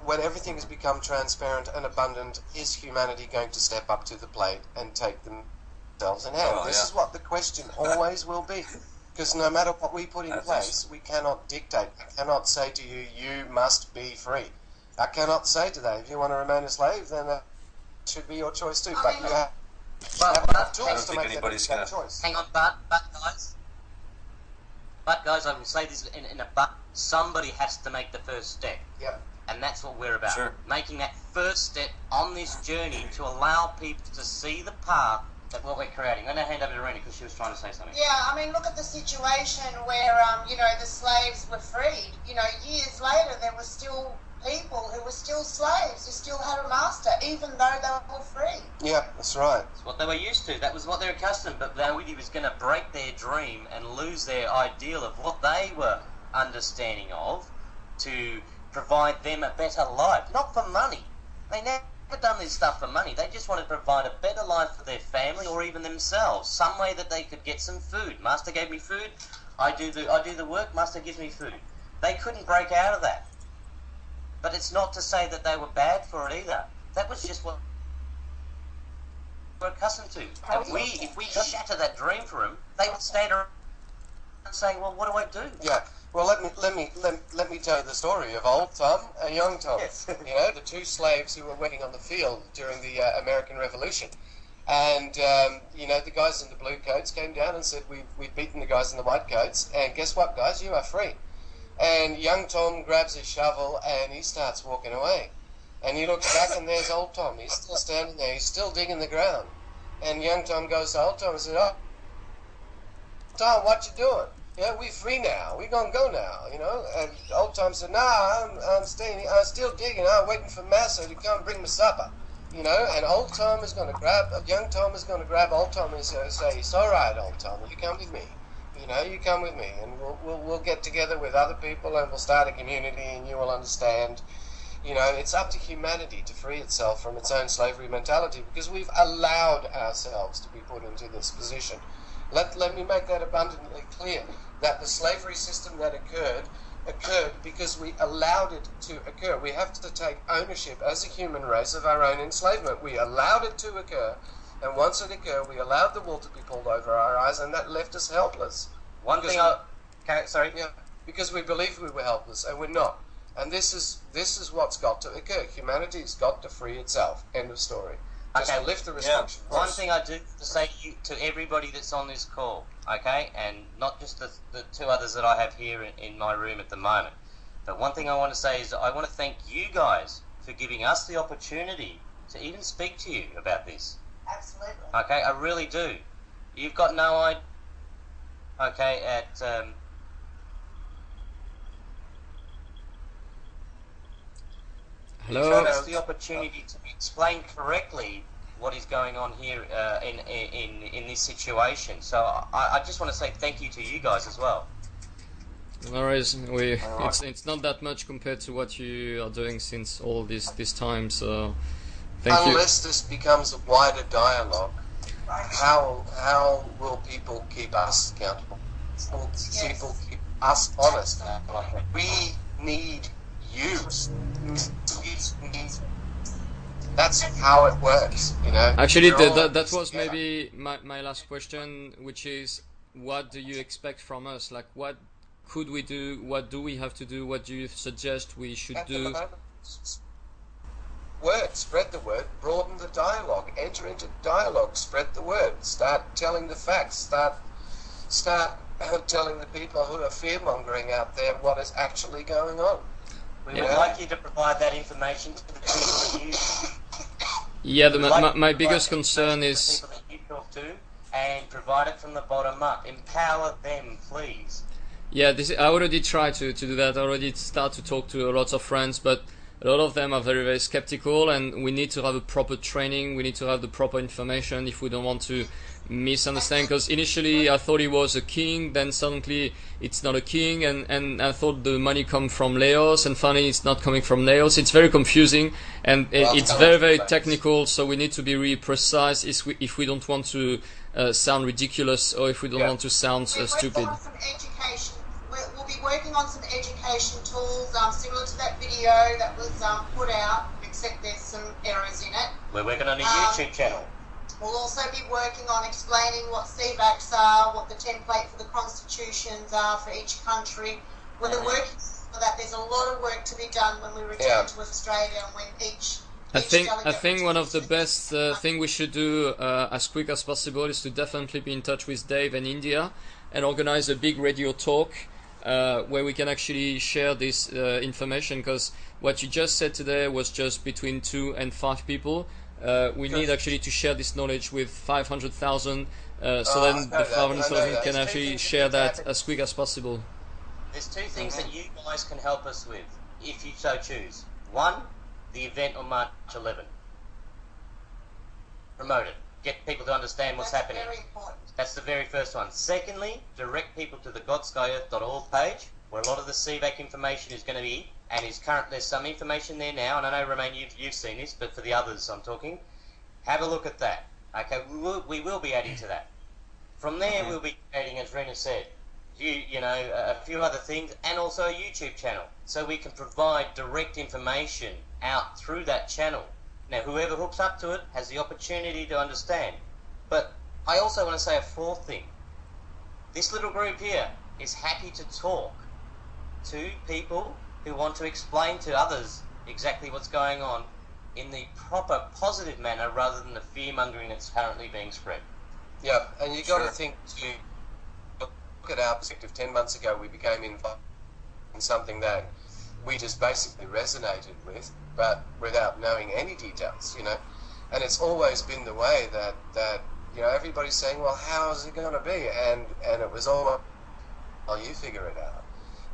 when everything has become transparent and abundant, is humanity going to step up to the plate and take themselves in hand? This is what the question always will be. Because no matter what we put in place, we cannot dictate. I cannot say to you, you must be free. I cannot say to that, if you want to remain a slave, then that should be your choice too. But you have enough tools to make that choice. Hang on, but guys, I will say this in a but. Somebody has to make the first step. Yep. And that's what we're about. Sure. Making that first step on this journey to allow people to see the path that what we're creating. I'm going to hand over to Rena because she was trying to say something. Yeah, I mean, look at the situation where, you know, the slaves were freed. You know, years later, there were still people who were still slaves, who still had a master, even though they were free. Yeah, that's right. It's what they were used to. That was what they're accustomed. But now he was going to break their dream and lose their ideal of what they were understanding of to provide them a better life. Not for money. They never done this stuff for money. They just wanted to provide a better life for their family or even themselves. Some way that they could get some food. Master gave me food. I do the work. Master gives me food. They couldn't break out of that. But it's not to say that they were bad for it either. That was just what we're accustomed to. And if we shatter that dream for them, they would stand around and say, "Well, what do I do?" Yeah. Well, let me tell you the story of old Tom and young Tom. Yes. You know, the two slaves who were working on the field during the American Revolution. And, you know, the guys in the blue coats came down and said, we've beaten the guys in the white coats, and guess what, guys? You are free. And young Tom grabs his shovel and he starts walking away. And he looks back and there's old Tom. He's still standing there. He's still digging the ground. And young Tom goes to old Tom and says, "Oh, Tom, what you doing? Yeah, we free now. We gonna go now, you know." And old Tom said, "Nah, I'm staying. I'm still digging. I'm waiting for Massa to come bring me supper, you know." And old Tom is gonna grab, young Tom is gonna grab old Tom and say, "It's all right, old Tom. You come with me. You know, you come with me, and we'll get together with other people, and we'll start a community, and you will understand." You know, it's up to humanity to free itself from its own slavery mentality because we've allowed ourselves to be put into this position. Let me make that abundantly clear, that the slavery system that occurred because we allowed it to occur. We have to take ownership as a human race of our own enslavement. We allowed it to occur, and once it occurred, we allowed the wool to be pulled over our eyes, and that left us helpless. Because we believed we were helpless, and we're not. And this is what's got to occur. Humanity's got to free itself. End of story. Just to lift the restriction. Yeah. One thing I do to say to everybody that's on this call, okay, and not just the two others that I have here in my room at the moment, but one thing I want to say is I want to thank you guys for giving us the opportunity to even speak to you about this. Absolutely. Okay, I really do. You've got no idea. Okay, Hello. Give us the opportunity to explain correctly what is going on here in this situation. So I just want to say thank you to you guys as well. No worries. It's not that much compared to what you are doing since all this time. So thank you. Unless this becomes a wider dialogue, how will people keep us accountable? Will people keep us honest? We need you. That's how it works, you know. Actually, that was maybe my last question, which is, what do you expect from us? Like, what could we do? What do we have to do? What do you suggest we should do? Spread the word, broaden the dialogue, enter into dialogue, spread the word, start telling the facts, start telling the people who are fear-mongering out there what is actually going on. We would like you to provide that information to the people that you... Yeah, my biggest concern is... ...people that you talk to, and provide it from the bottom up. Empower them, please. Yeah, I already tried to do that. I already start to talk to lots of friends, but a lot of them are very, very skeptical, and we need to have a proper training. We need to have the proper information if we don't want to misunderstand. Because initially I thought he was a king, then suddenly it's not a king, and I thought the money come from Laos, and finally it's not coming from Laos. It's very confusing, and it's very, very technical. So we need to be really precise if we don't want to sound ridiculous, or if we don't want to sound stupid. We'll be working on some education tools similar to that video that was put out, except there's some errors in it. We're working on a YouTube channel. We'll also be working on explaining what CVACs are, what the template for the constitutions are for each country. We're working for that. There's a lot of work to be done when we return to Australia, and when I think one of the best thing we should do as quick as possible is to definitely be in touch with Dave in India and organize a big radio talk where we can actually share this information, because what you just said today was just between 2 and 5 people. We need actually to share this knowledge with 500,000, so then the 500,000 can actually share that as quick as possible. There's 2 things that you guys can help us with, if you so choose. 1, the event on March 11. Promote it. Get people to understand what's happening. Very important. That's the very first one. Secondly, direct people to the godskyEarth.org page, where a lot of the CVAC information is going to be, and there's some information there now, and I know, Romain, you've seen this, but for the others I'm talking, have a look at that. Okay, we will be adding to that. From there, we'll be adding, as Rena said, a few other things, and also a YouTube channel, so we can provide direct information out through that channel. Now, whoever hooks up to it has the opportunity to understand. But I also want to say a 4th thing. This little group here is happy to talk to people who want to explain to others exactly what's going on in the proper, positive manner, rather than the fear-mongering that's currently being spread. Yeah, and you got to think to look at our perspective. 10 months ago, we became involved in something that we just basically resonated with, but without knowing any details, you know. And it's always been the way that you know, everybody's saying, well, how is it going to be? And it was all, well, you figure it out,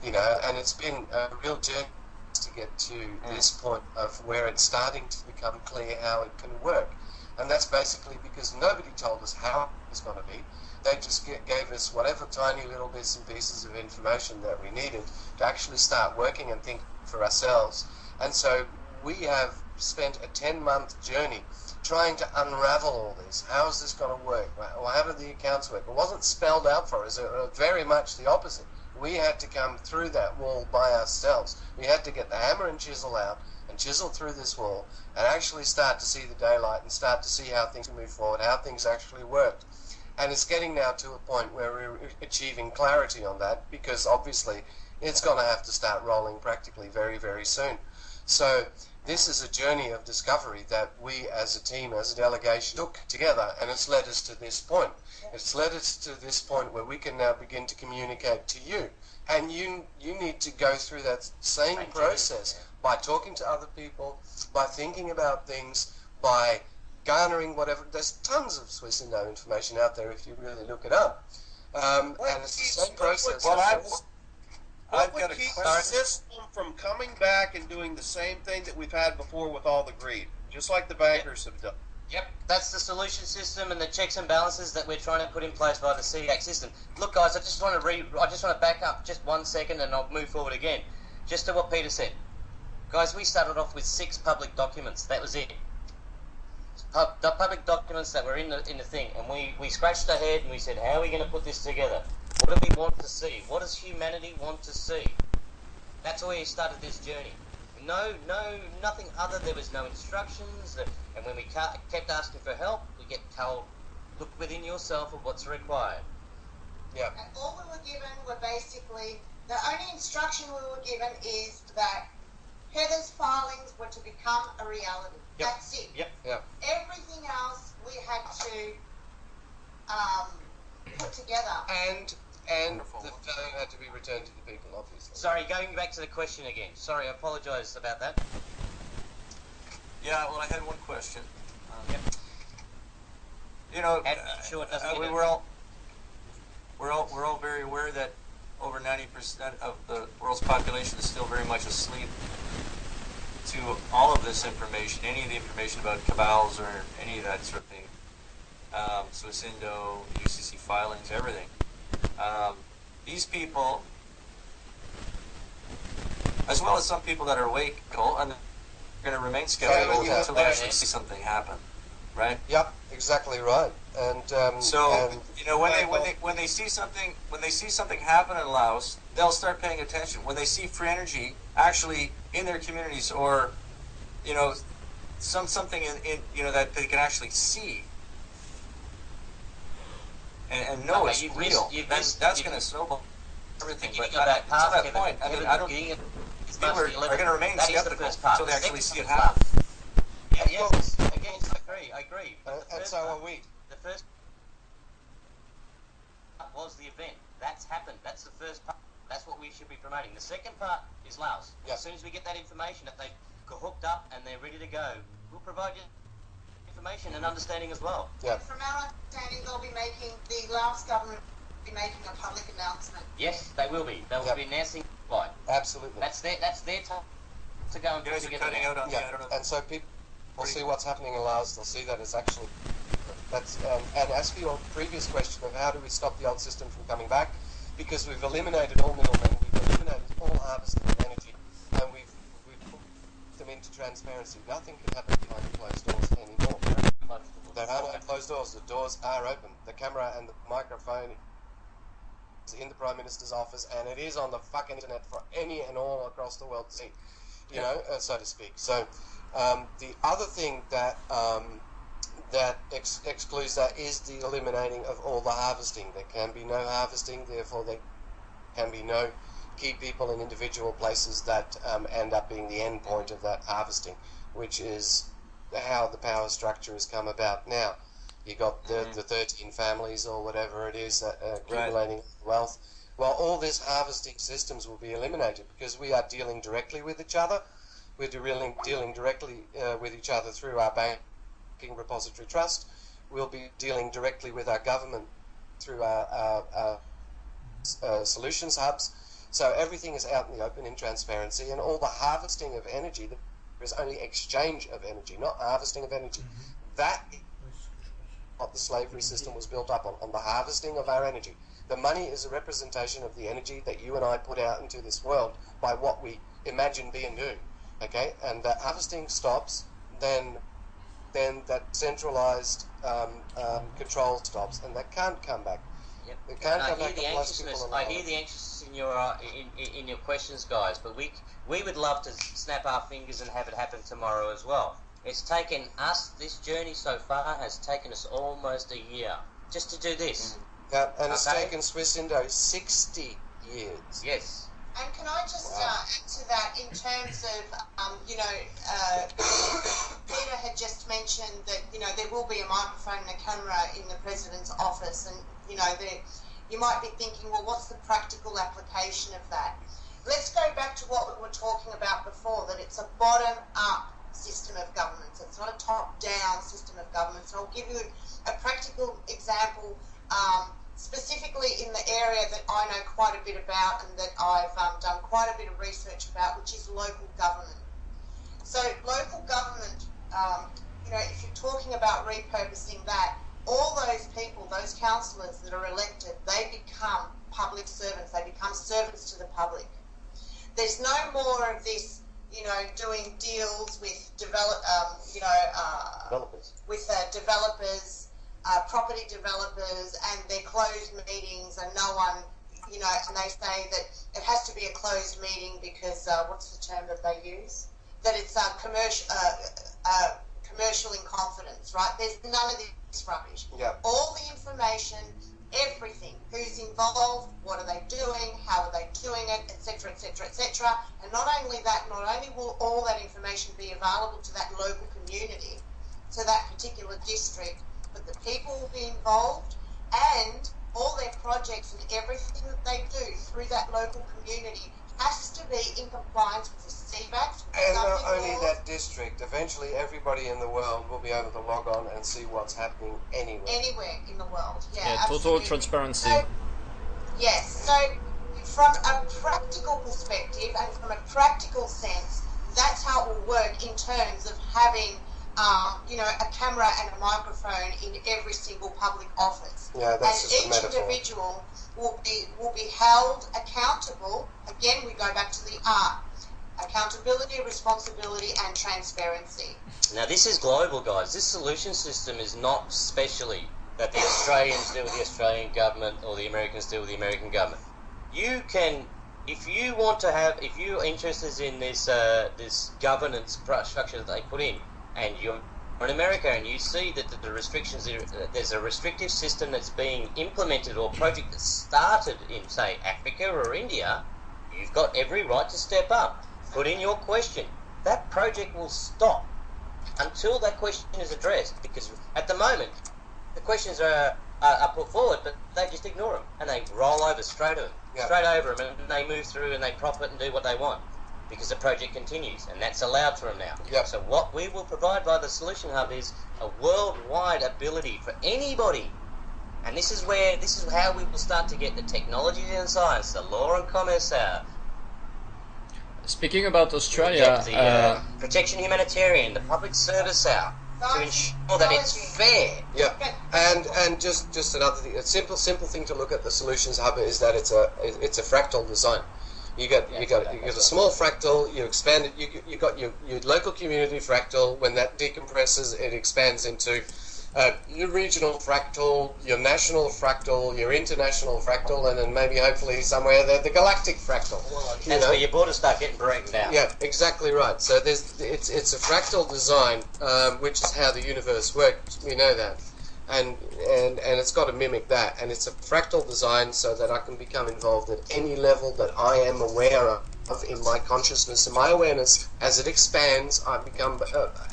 you know. And it's been a real journey to get to this point of where it's starting to become clear how it can work. And that's basically because nobody told us how it was going to be. They just gave us whatever tiny little bits and pieces of information that we needed to actually start working and think for ourselves. And so we have spent a 10-month journey trying to unravel all this. How is this going to work? Well, how do the accounts work? It wasn't spelled out for us. It was very much the opposite. We had to come through that wall by ourselves. We had to get the hammer and chisel out and chisel through this wall and actually start to see the daylight and start to see how things move forward, how things actually worked. And it's getting now to a point where we're achieving clarity on that, because obviously it's going to have to start rolling practically very, very soon. So this is a journey of discovery that we as a team, as a delegation, took together, and it's led us to this point. It's led us to this point where we can now begin to communicate to you. And you need to go through that same process by talking to other people, by thinking about things, by garnering whatever. There's tons of SWISSINDO information out there if you really look it up. And it's the same process. What would keep the system from coming back and doing the same thing that we've had before with all the greed, just like the bankers have done? Yep, that's the solution system and the checks and balances that we're trying to put in place by the CVAC system. Look, guys, I just want to back up just 1 second, and I'll move forward again. Just to what Peter said, guys. We started off with 6 public documents. That was it. The public documents that were in the thing, and we scratched our head and we said, how are we going to put this together? What do we want to see? What does humanity want to see? That's where we started this journey. Nothing other. There was no instructions, and when we kept asking for help, we get told, look within yourself of what's required. Yeah. And all we were given were basically, the only instruction we were given is that Heather's filings were to become a reality. Yep. That's it. Yep. Everything else we had to put together. And the phone had to be returned to the people, obviously. Sorry, going back to the question again. Sorry, I apologise about that. Yeah, well, I had one question. Yep. You know, we're all very aware that over 90% of the world's population is still very much asleep to all of this information, any of the information about cabals or any of that sort of thing. SWISSINDO, UCC filings, everything. These people, as well as some people that are awake, and they're going to remain skeptical until they actually see something happen, right? Yep, exactly right. And you know, when they see something happen in Laos, they'll start paying attention. When they see free energy actually in their communities, or you know, something in you know that they can actually see and know it's real, that's going to snowball everything. But to that point, I mean, I don't. People are going to remain skeptical until they actually see it happen. Yes, again, I agree. And so are we. The first part was the event. That's happened. That's the first part. That's what we should be promoting. The second part is Laos. Yep. As soon as we get that information that they've hooked up and they're ready to go, we'll provide you information and understanding as well. Yep. From our understanding, the Laos government will be making a public announcement. Yes, they will be. They will be announcing flight. Absolutely. That's their time to go and put together. And so people will see what's happening in Laos. They'll see that it's actually and as for your previous question of how do we stop the old system from coming back, because we've eliminated all middlemen, we've eliminated all harvesting energy, and we've put them into transparency. Nothing can happen behind closed doors anymore. There are no closed doors. The doors are open. The camera and the microphone is in the Prime Minister's office, and it is on the fucking internet for any and all across the world to see, you know, so to speak. So the other thing that excludes that is the eliminating of all the harvesting. There can be no harvesting, therefore there can be no key people in individual places that end up being the end point of that harvesting, which is how the power structure has come about now. You got the 13 families or whatever it is accumulating wealth. Well, all these harvesting systems will be eliminated because we are dealing directly with each other. We're dealing directly with each other through our banking repository trust. We'll be dealing directly with our government through our solutions hubs. So everything is out in the open in transparency, and all the harvesting of energy, there is only exchange of energy, not harvesting of energy. That is what the slavery system was built up on the harvesting of our energy. The money is a representation of the energy that you and I put out into this world by what we imagine, be, and do. Okay, and that harvesting stops, then that centralized control stops, and that can't come back. Yep. It can't come I back. hear the anxiousness in your questions, guys. But we would love to snap our fingers and have it happen tomorrow as well. It's taken us, this journey so far has taken us almost a year just to do this. Yeah, and it's taken SWISSINDO 60 years. Yes. And can I just add to that in terms of, Peter had just mentioned that, there will be a microphone and a camera in the President's office, and, you might be thinking, well, what's the practical application of that? Let's go back to what we were talking about before, that it's a bottom-up system of government. So it's not a top-down system of government. So I'll give you a practical example, specifically in the area that I know quite a bit about and that I've done quite a bit of research about, which is local government. So local government if you're talking about repurposing that, all those people, those councillors that are elected, they become public servants. They become servants to the public. There's no more of this, doing deals with developers, property developers, and their closed meetings, and no one, and they say that it has to be a closed meeting because what's the term that they use? That it's commercial in confidence, right? There's none of this rubbish. Yeah. All the information, everything, who's involved, what are they doing, how are they doing it, etc., etc., etc. And not only that, not only will all that information be available to that local community, to that particular district, but the people will be involved, and all their projects and everything that they do through that local community has to be in compliance with the CVAC. And not only that district, eventually everybody in the world will be able to log on and see what's happening anywhere. Anywhere in the world, Yeah, total transparency. So, yes, so from a practical perspective and from a practical sense, that's how it will work in terms of having a camera and a microphone in every single public office. Yeah, that's and just a each metaphor. individual will be held accountable. Again, we go back to the R. Accountability, responsibility, and transparency. Now, this is global, guys. This solution system is not specially that the Australians deal with the Australian government or the Americans deal with the American government. You can, if you're interested in this this governance structure that they put in, and you're in America and you see that the restrictions, there's a restrictive system that's being implemented or a project that started in, say, Africa or India, you've got every right to step up. Put in your question. That project will stop until that question is addressed, because at the moment the questions are put forward, but they just ignore them and they roll over straight over them, and they move through and they profit and do what they want because the project continues, and that's allowed for them now. Yep. So what we will provide by the Solution Hub is a worldwide ability for anybody, and this is how we will start to get the technology and science, the law and commerce out. Speaking about Australia, the protection humanitarian, the public service out, to ensure that it's fair. Yeah, and just another thing, a simple thing to look at the Solutions Hub is that it's a fractal design. You got a small fractal. You expand it. You got your local community fractal. When that decompresses, it expands into your regional fractal, your national fractal, your international fractal, and then maybe hopefully somewhere the galactic fractal. Well, that's where your borders start getting broken down. Yeah, exactly right. So it's a fractal design, which is how the universe works. We know that. And it's got to mimic that, and it's a fractal design so that I can become involved at any level that I am aware of in my consciousness and my awareness. As it expands, I become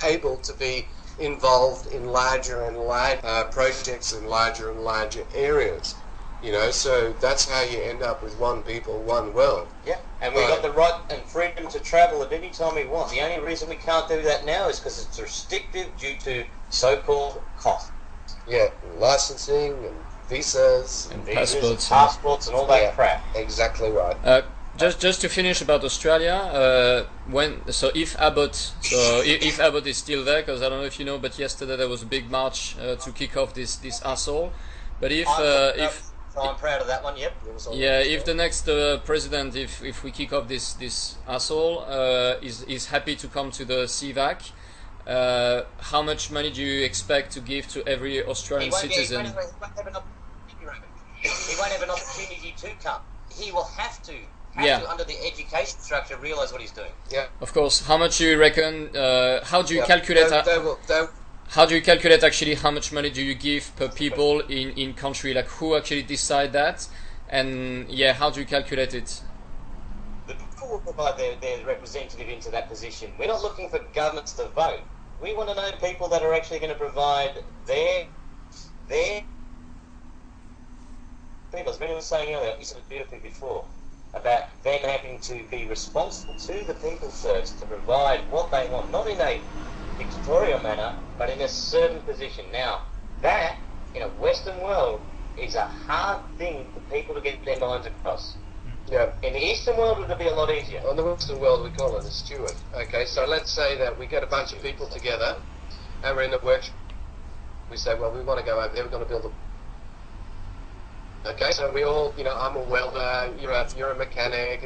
able to be involved in larger and larger projects in larger and larger areas. So that's how you end up with one people, one world. Yeah, and we've got the right and freedom to travel at any time we want. The only reason we can't do that now is because it's restrictive due to so-called cost. Yeah, licensing and visas and passports and all that crap. Exactly right. Just to finish about Australia, if Abbott is still there, because I don't know if you know, but yesterday there was a big march to kick off this asshole. But I'm proud of that one. Yep. Yeah, if the next president, if we kick off this asshole, is happy to come to the CVAC. How much money do you expect to give to every Australian citizen? He won't have an opportunity to come. He will have to, under the education structure, realise what he's doing. Yeah. Of course. How much do you reckon? How do you calculate? How do you calculate actually how much money do you give per people in country? Like who actually decide that? And how do you calculate it? The people will provide their representative into that position. We're not looking for governments to vote. We want to know people that are actually going to provide their people. As many were saying earlier, you said it beautifully before, about them having to be responsible to the people first to provide what they want, not in a dictatorial manner, but in a certain position. Now, that, in a Western world, is a hard thing for people to get their minds across. Yeah. In the Eastern world, it would be a lot easier. In the Western world, we call it a steward. Okay, so let's say that we get a bunch of people together, and we're in the workshop. We say, well, we want to go over there. We're going to build a. Okay, so we all, I'm a welder. You're a mechanic.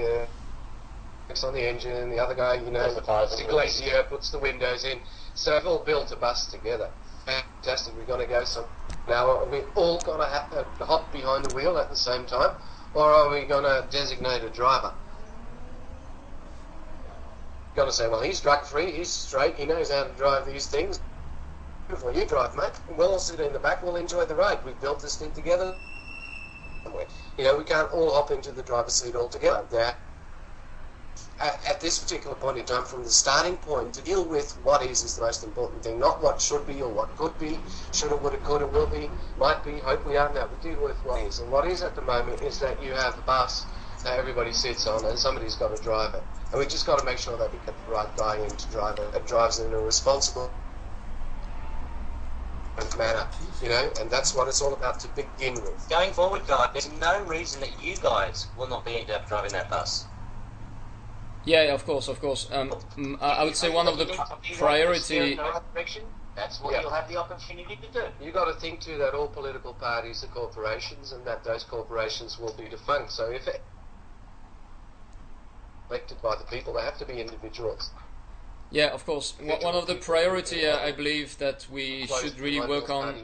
Works on the engine. The other guy, the glazier, puts the windows in. So we've all built a bus together. Fantastic. We're going to go some. Now, are we all going to have to hop behind the wheel at the same time, or are we going to designate a driver? Going to say, well, he's drug-free, he's straight, he knows how to drive these things. Before you drive, mate, we'll all sit in the back, we'll enjoy the ride. We've built this thing together. We can't all hop into the driver's seat all together. At this particular point in time, from the starting point, to deal with what is the most important thing, not what should be or what could be, shoulda, woulda, coulda, will be, might be, hopefully are. No, we deal with what is. And what is at the moment is that you have a bus that everybody sits on and somebody's got to drive it. And we've just got to make sure that we get the right guy in to drive it, that drives it in a responsible manner, and that's what it's all about to begin with. Going forward, guys, there's no reason that you guys will not be ended up driving that bus. Yeah, of course. I would say one of the priority. That's what you'll have the opportunity to do. You've got to think too that all political parties are corporations, and that those corporations will be defunct. So if elected by the people, they have to be individuals. Yeah, of course. One of the priority I believe that we should really work on.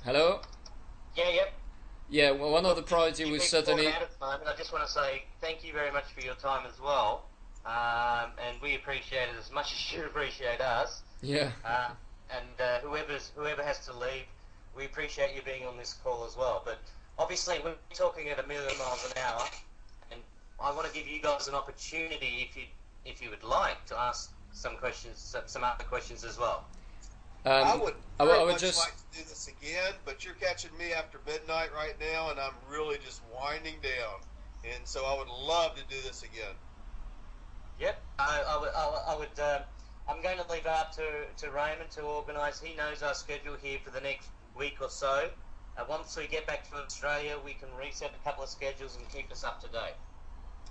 Hello? Yeah, well, one of the priority we certainly. I just want to say thank you very much for your time as well, and we appreciate it as much as you appreciate us. Yeah. And whoever has to leave, we appreciate you being on this call as well. But obviously, we're talking at 1,000,000 miles an hour, and I want to give you guys an opportunity, if you would like, to ask some questions, some other questions as well. I would just like to do this again, but you're catching me after midnight right now, and I'm really just winding down. And so I would love to do this again. Yep, I'm going to leave it up to Raymond to organise. He knows our schedule here for the next week or so. Once we get back to Australia, we can reset a couple of schedules and keep us up to date.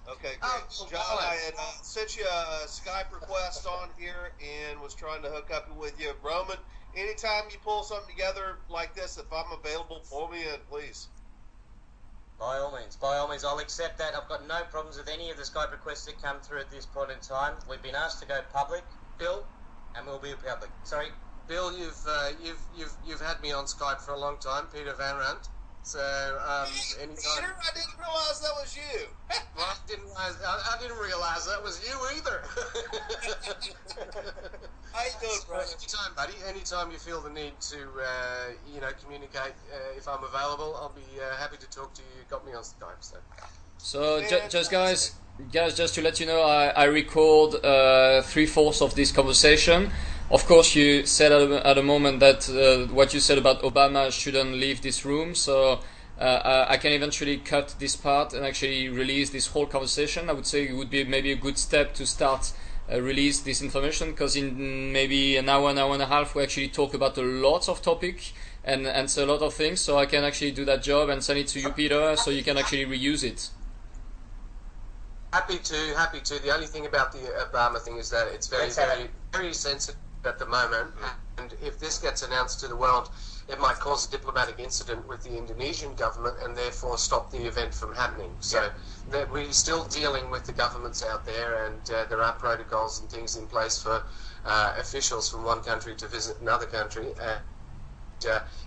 Okay, great. John, I had sent you a Skype request on here and was trying to hook up with you. Roman, anytime you pull something together like this, if I'm available, pull me in, please. By all means, I'll accept that. I've got no problems with any of the Skype requests that come through at this point in time. We've been asked to go public, Bill, and we'll be public. Sorry, Bill, you've had me on Skype for a long time, Peter Van Rant. So, anytime. Peter, I didn't realize that was you. Well, I didn't realize that was you either. How you doing, brother? Anytime, buddy. Anytime you feel the need to, communicate, if I'm available, I'll be happy to talk to you. You got me on Skype, so. Just guys, just to let you know, I record 3/4 of this conversation. Of course, you said at a moment that what you said about Obama shouldn't leave this room, so I can eventually cut this part and actually release this whole conversation. I would say it would be maybe a good step to start release this information, because in maybe an hour and a half, we actually talk about a lot of topic and answer a lot of things, so I can actually do that job and send it to you, Peter, so you can actually reuse it. Happy to. The only thing about the Obama thing is that it's very sensitive at the moment, and if this gets announced to the world, it might cause a diplomatic incident with the Indonesian government and therefore stop the event from happening. So we're still dealing with the governments out there, and there are protocols and things in place for officials from one country to visit another country. And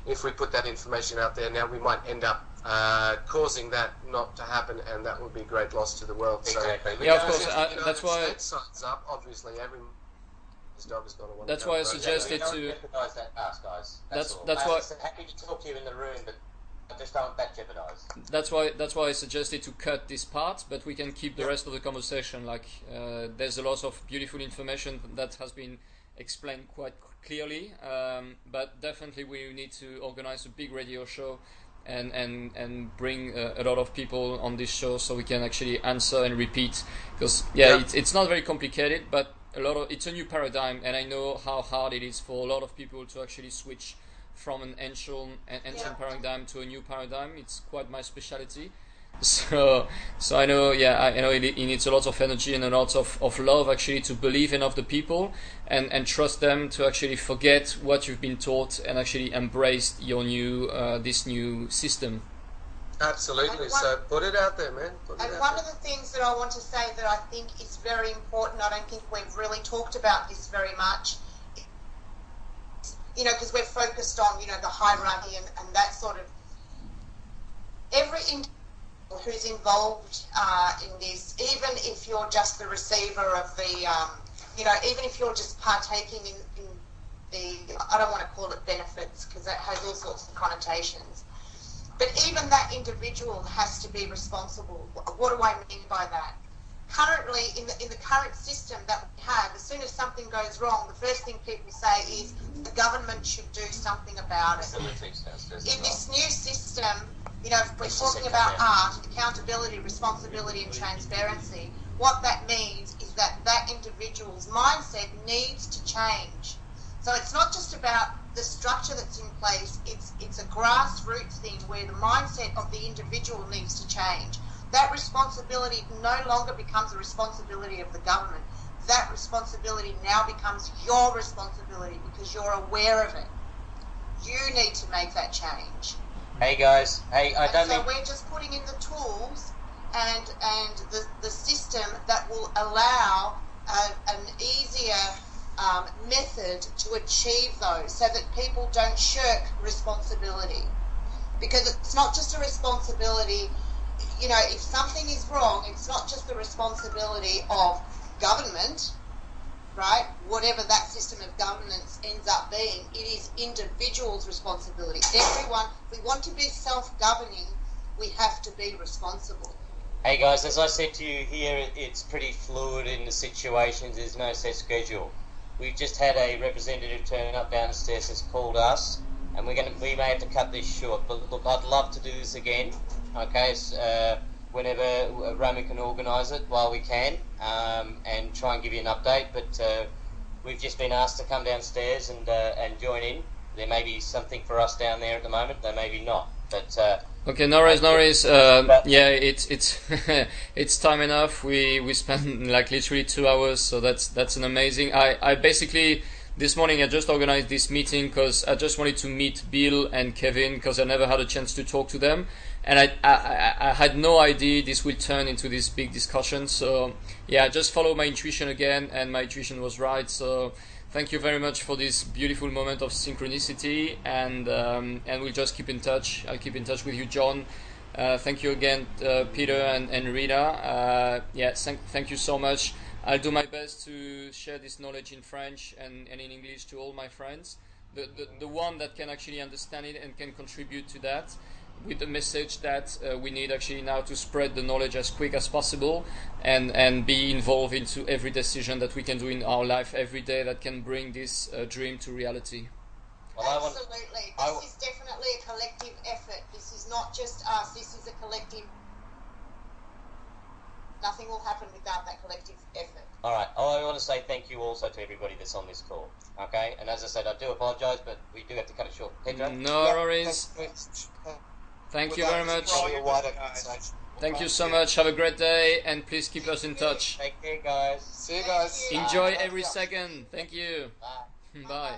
if we put that information out there now, we might end up causing that not to happen, and that would be a great loss to the world. Exactly. So, yeah, of course. That's why. Signs up. Obviously, his dog is going to want. That's why I suggested to. Jeopardize that pass, guys. That's why. I'm happy to talk to you in the room, but I just don't want that jeopardized. That's why I suggested to cut this part, but we can keep the rest of the conversation. Like, there's a lot of beautiful information that has been explained quite clearly, but definitely we need to organize a big radio show and bring a lot of people on this show so we can actually answer and repeat, because it's not very complicated, but it's a new paradigm, and I know how hard it is for a lot of people to actually switch from an ancient paradigm to a new paradigm. It's quite my specialty. So I know, yeah, I know it needs a lot of energy and a lot of love actually to believe enough the people and trust them to actually forget what you've been taught and actually embrace your new this new system. Absolutely. So put it out there, man. And one of the things that I want to say that I think is very important, I don't think we've really talked about this very much, you know, because we're focused on, you know, the hierarchy and that sort of, every individual who's involved in this, even if you're just the receiver of the, you know, even if you're just partaking in the, I don't want to call it benefits because that has all sorts of connotations, but even that individual has to be responsible. What do I mean by that? Currently, in the current system that we have, as soon as something goes wrong, the first thing people say is the government should do something about it. In this new system, you know, if we're talking about art, accountability, responsibility and transparency, what that means is that that individual's mindset needs to change. So it's not just about the structure that's in place, it's a grassroots thing where the mindset of the individual needs to change. That responsibility no longer becomes a responsibility of the government. That responsibility now becomes your responsibility because you're aware of it. You need to make that change. Hey guys, hey, So we're just putting in the tools and the system that will allow an easier method to achieve those so that people don't shirk responsibility. Because it's not just a responsibility, you know, if something is wrong, it's not just the responsibility of government, right? Whatever that system of governance ends up being, it is individuals' responsibility. Everyone, if we want to be self-governing, we have to be responsible. Hey guys, as I said to you here, it's pretty fluid in the situations. There's no set schedule. We've just had a representative turn up downstairs has called us, and we may have to cut this short. But look, I'd love to do this again. Okay, whenever Romy can organise it while we can, and try and give you an update. But we've just been asked to come downstairs and join in. There may be something for us down there at the moment. There may be not. But okay, no worries. Yeah, it's it's time enough. We spent like literally 2 hours, so that's an amazing. I basically this morning I just organized this meeting because I just wanted to meet Bill and Kevin because I never had a chance to talk to them, and I had no idea this will turn into this big discussion. So yeah, I just followed my intuition again, and my intuition was right. So thank you very much for this beautiful moment of synchronicity, and we'll just keep in touch. I'll keep in touch with you, John. Thank you again, Peter and Rita. Yeah, thank you so much. I'll do my best to share this knowledge in French and in English to all my friends. The one that can actually understand it and can contribute to that, with the message that we need actually now to spread the knowledge as quick as possible and be involved into every decision that we can do in our life every day that can bring this dream to reality. Well, absolutely. This is definitely a collective effort. This is not just us. This is a collective. Nothing will happen without that collective effort. all right, I want to say thank you also to everybody that's on this call. Okay, and as I said, I do apologise, but we do have to cut it short. Pedro? No worries. Thank you very much. Thank you so much. Have a great day, and please keep us in touch. Take care, guys. See you guys. Enjoy every second. Thank you. Bye. Bye.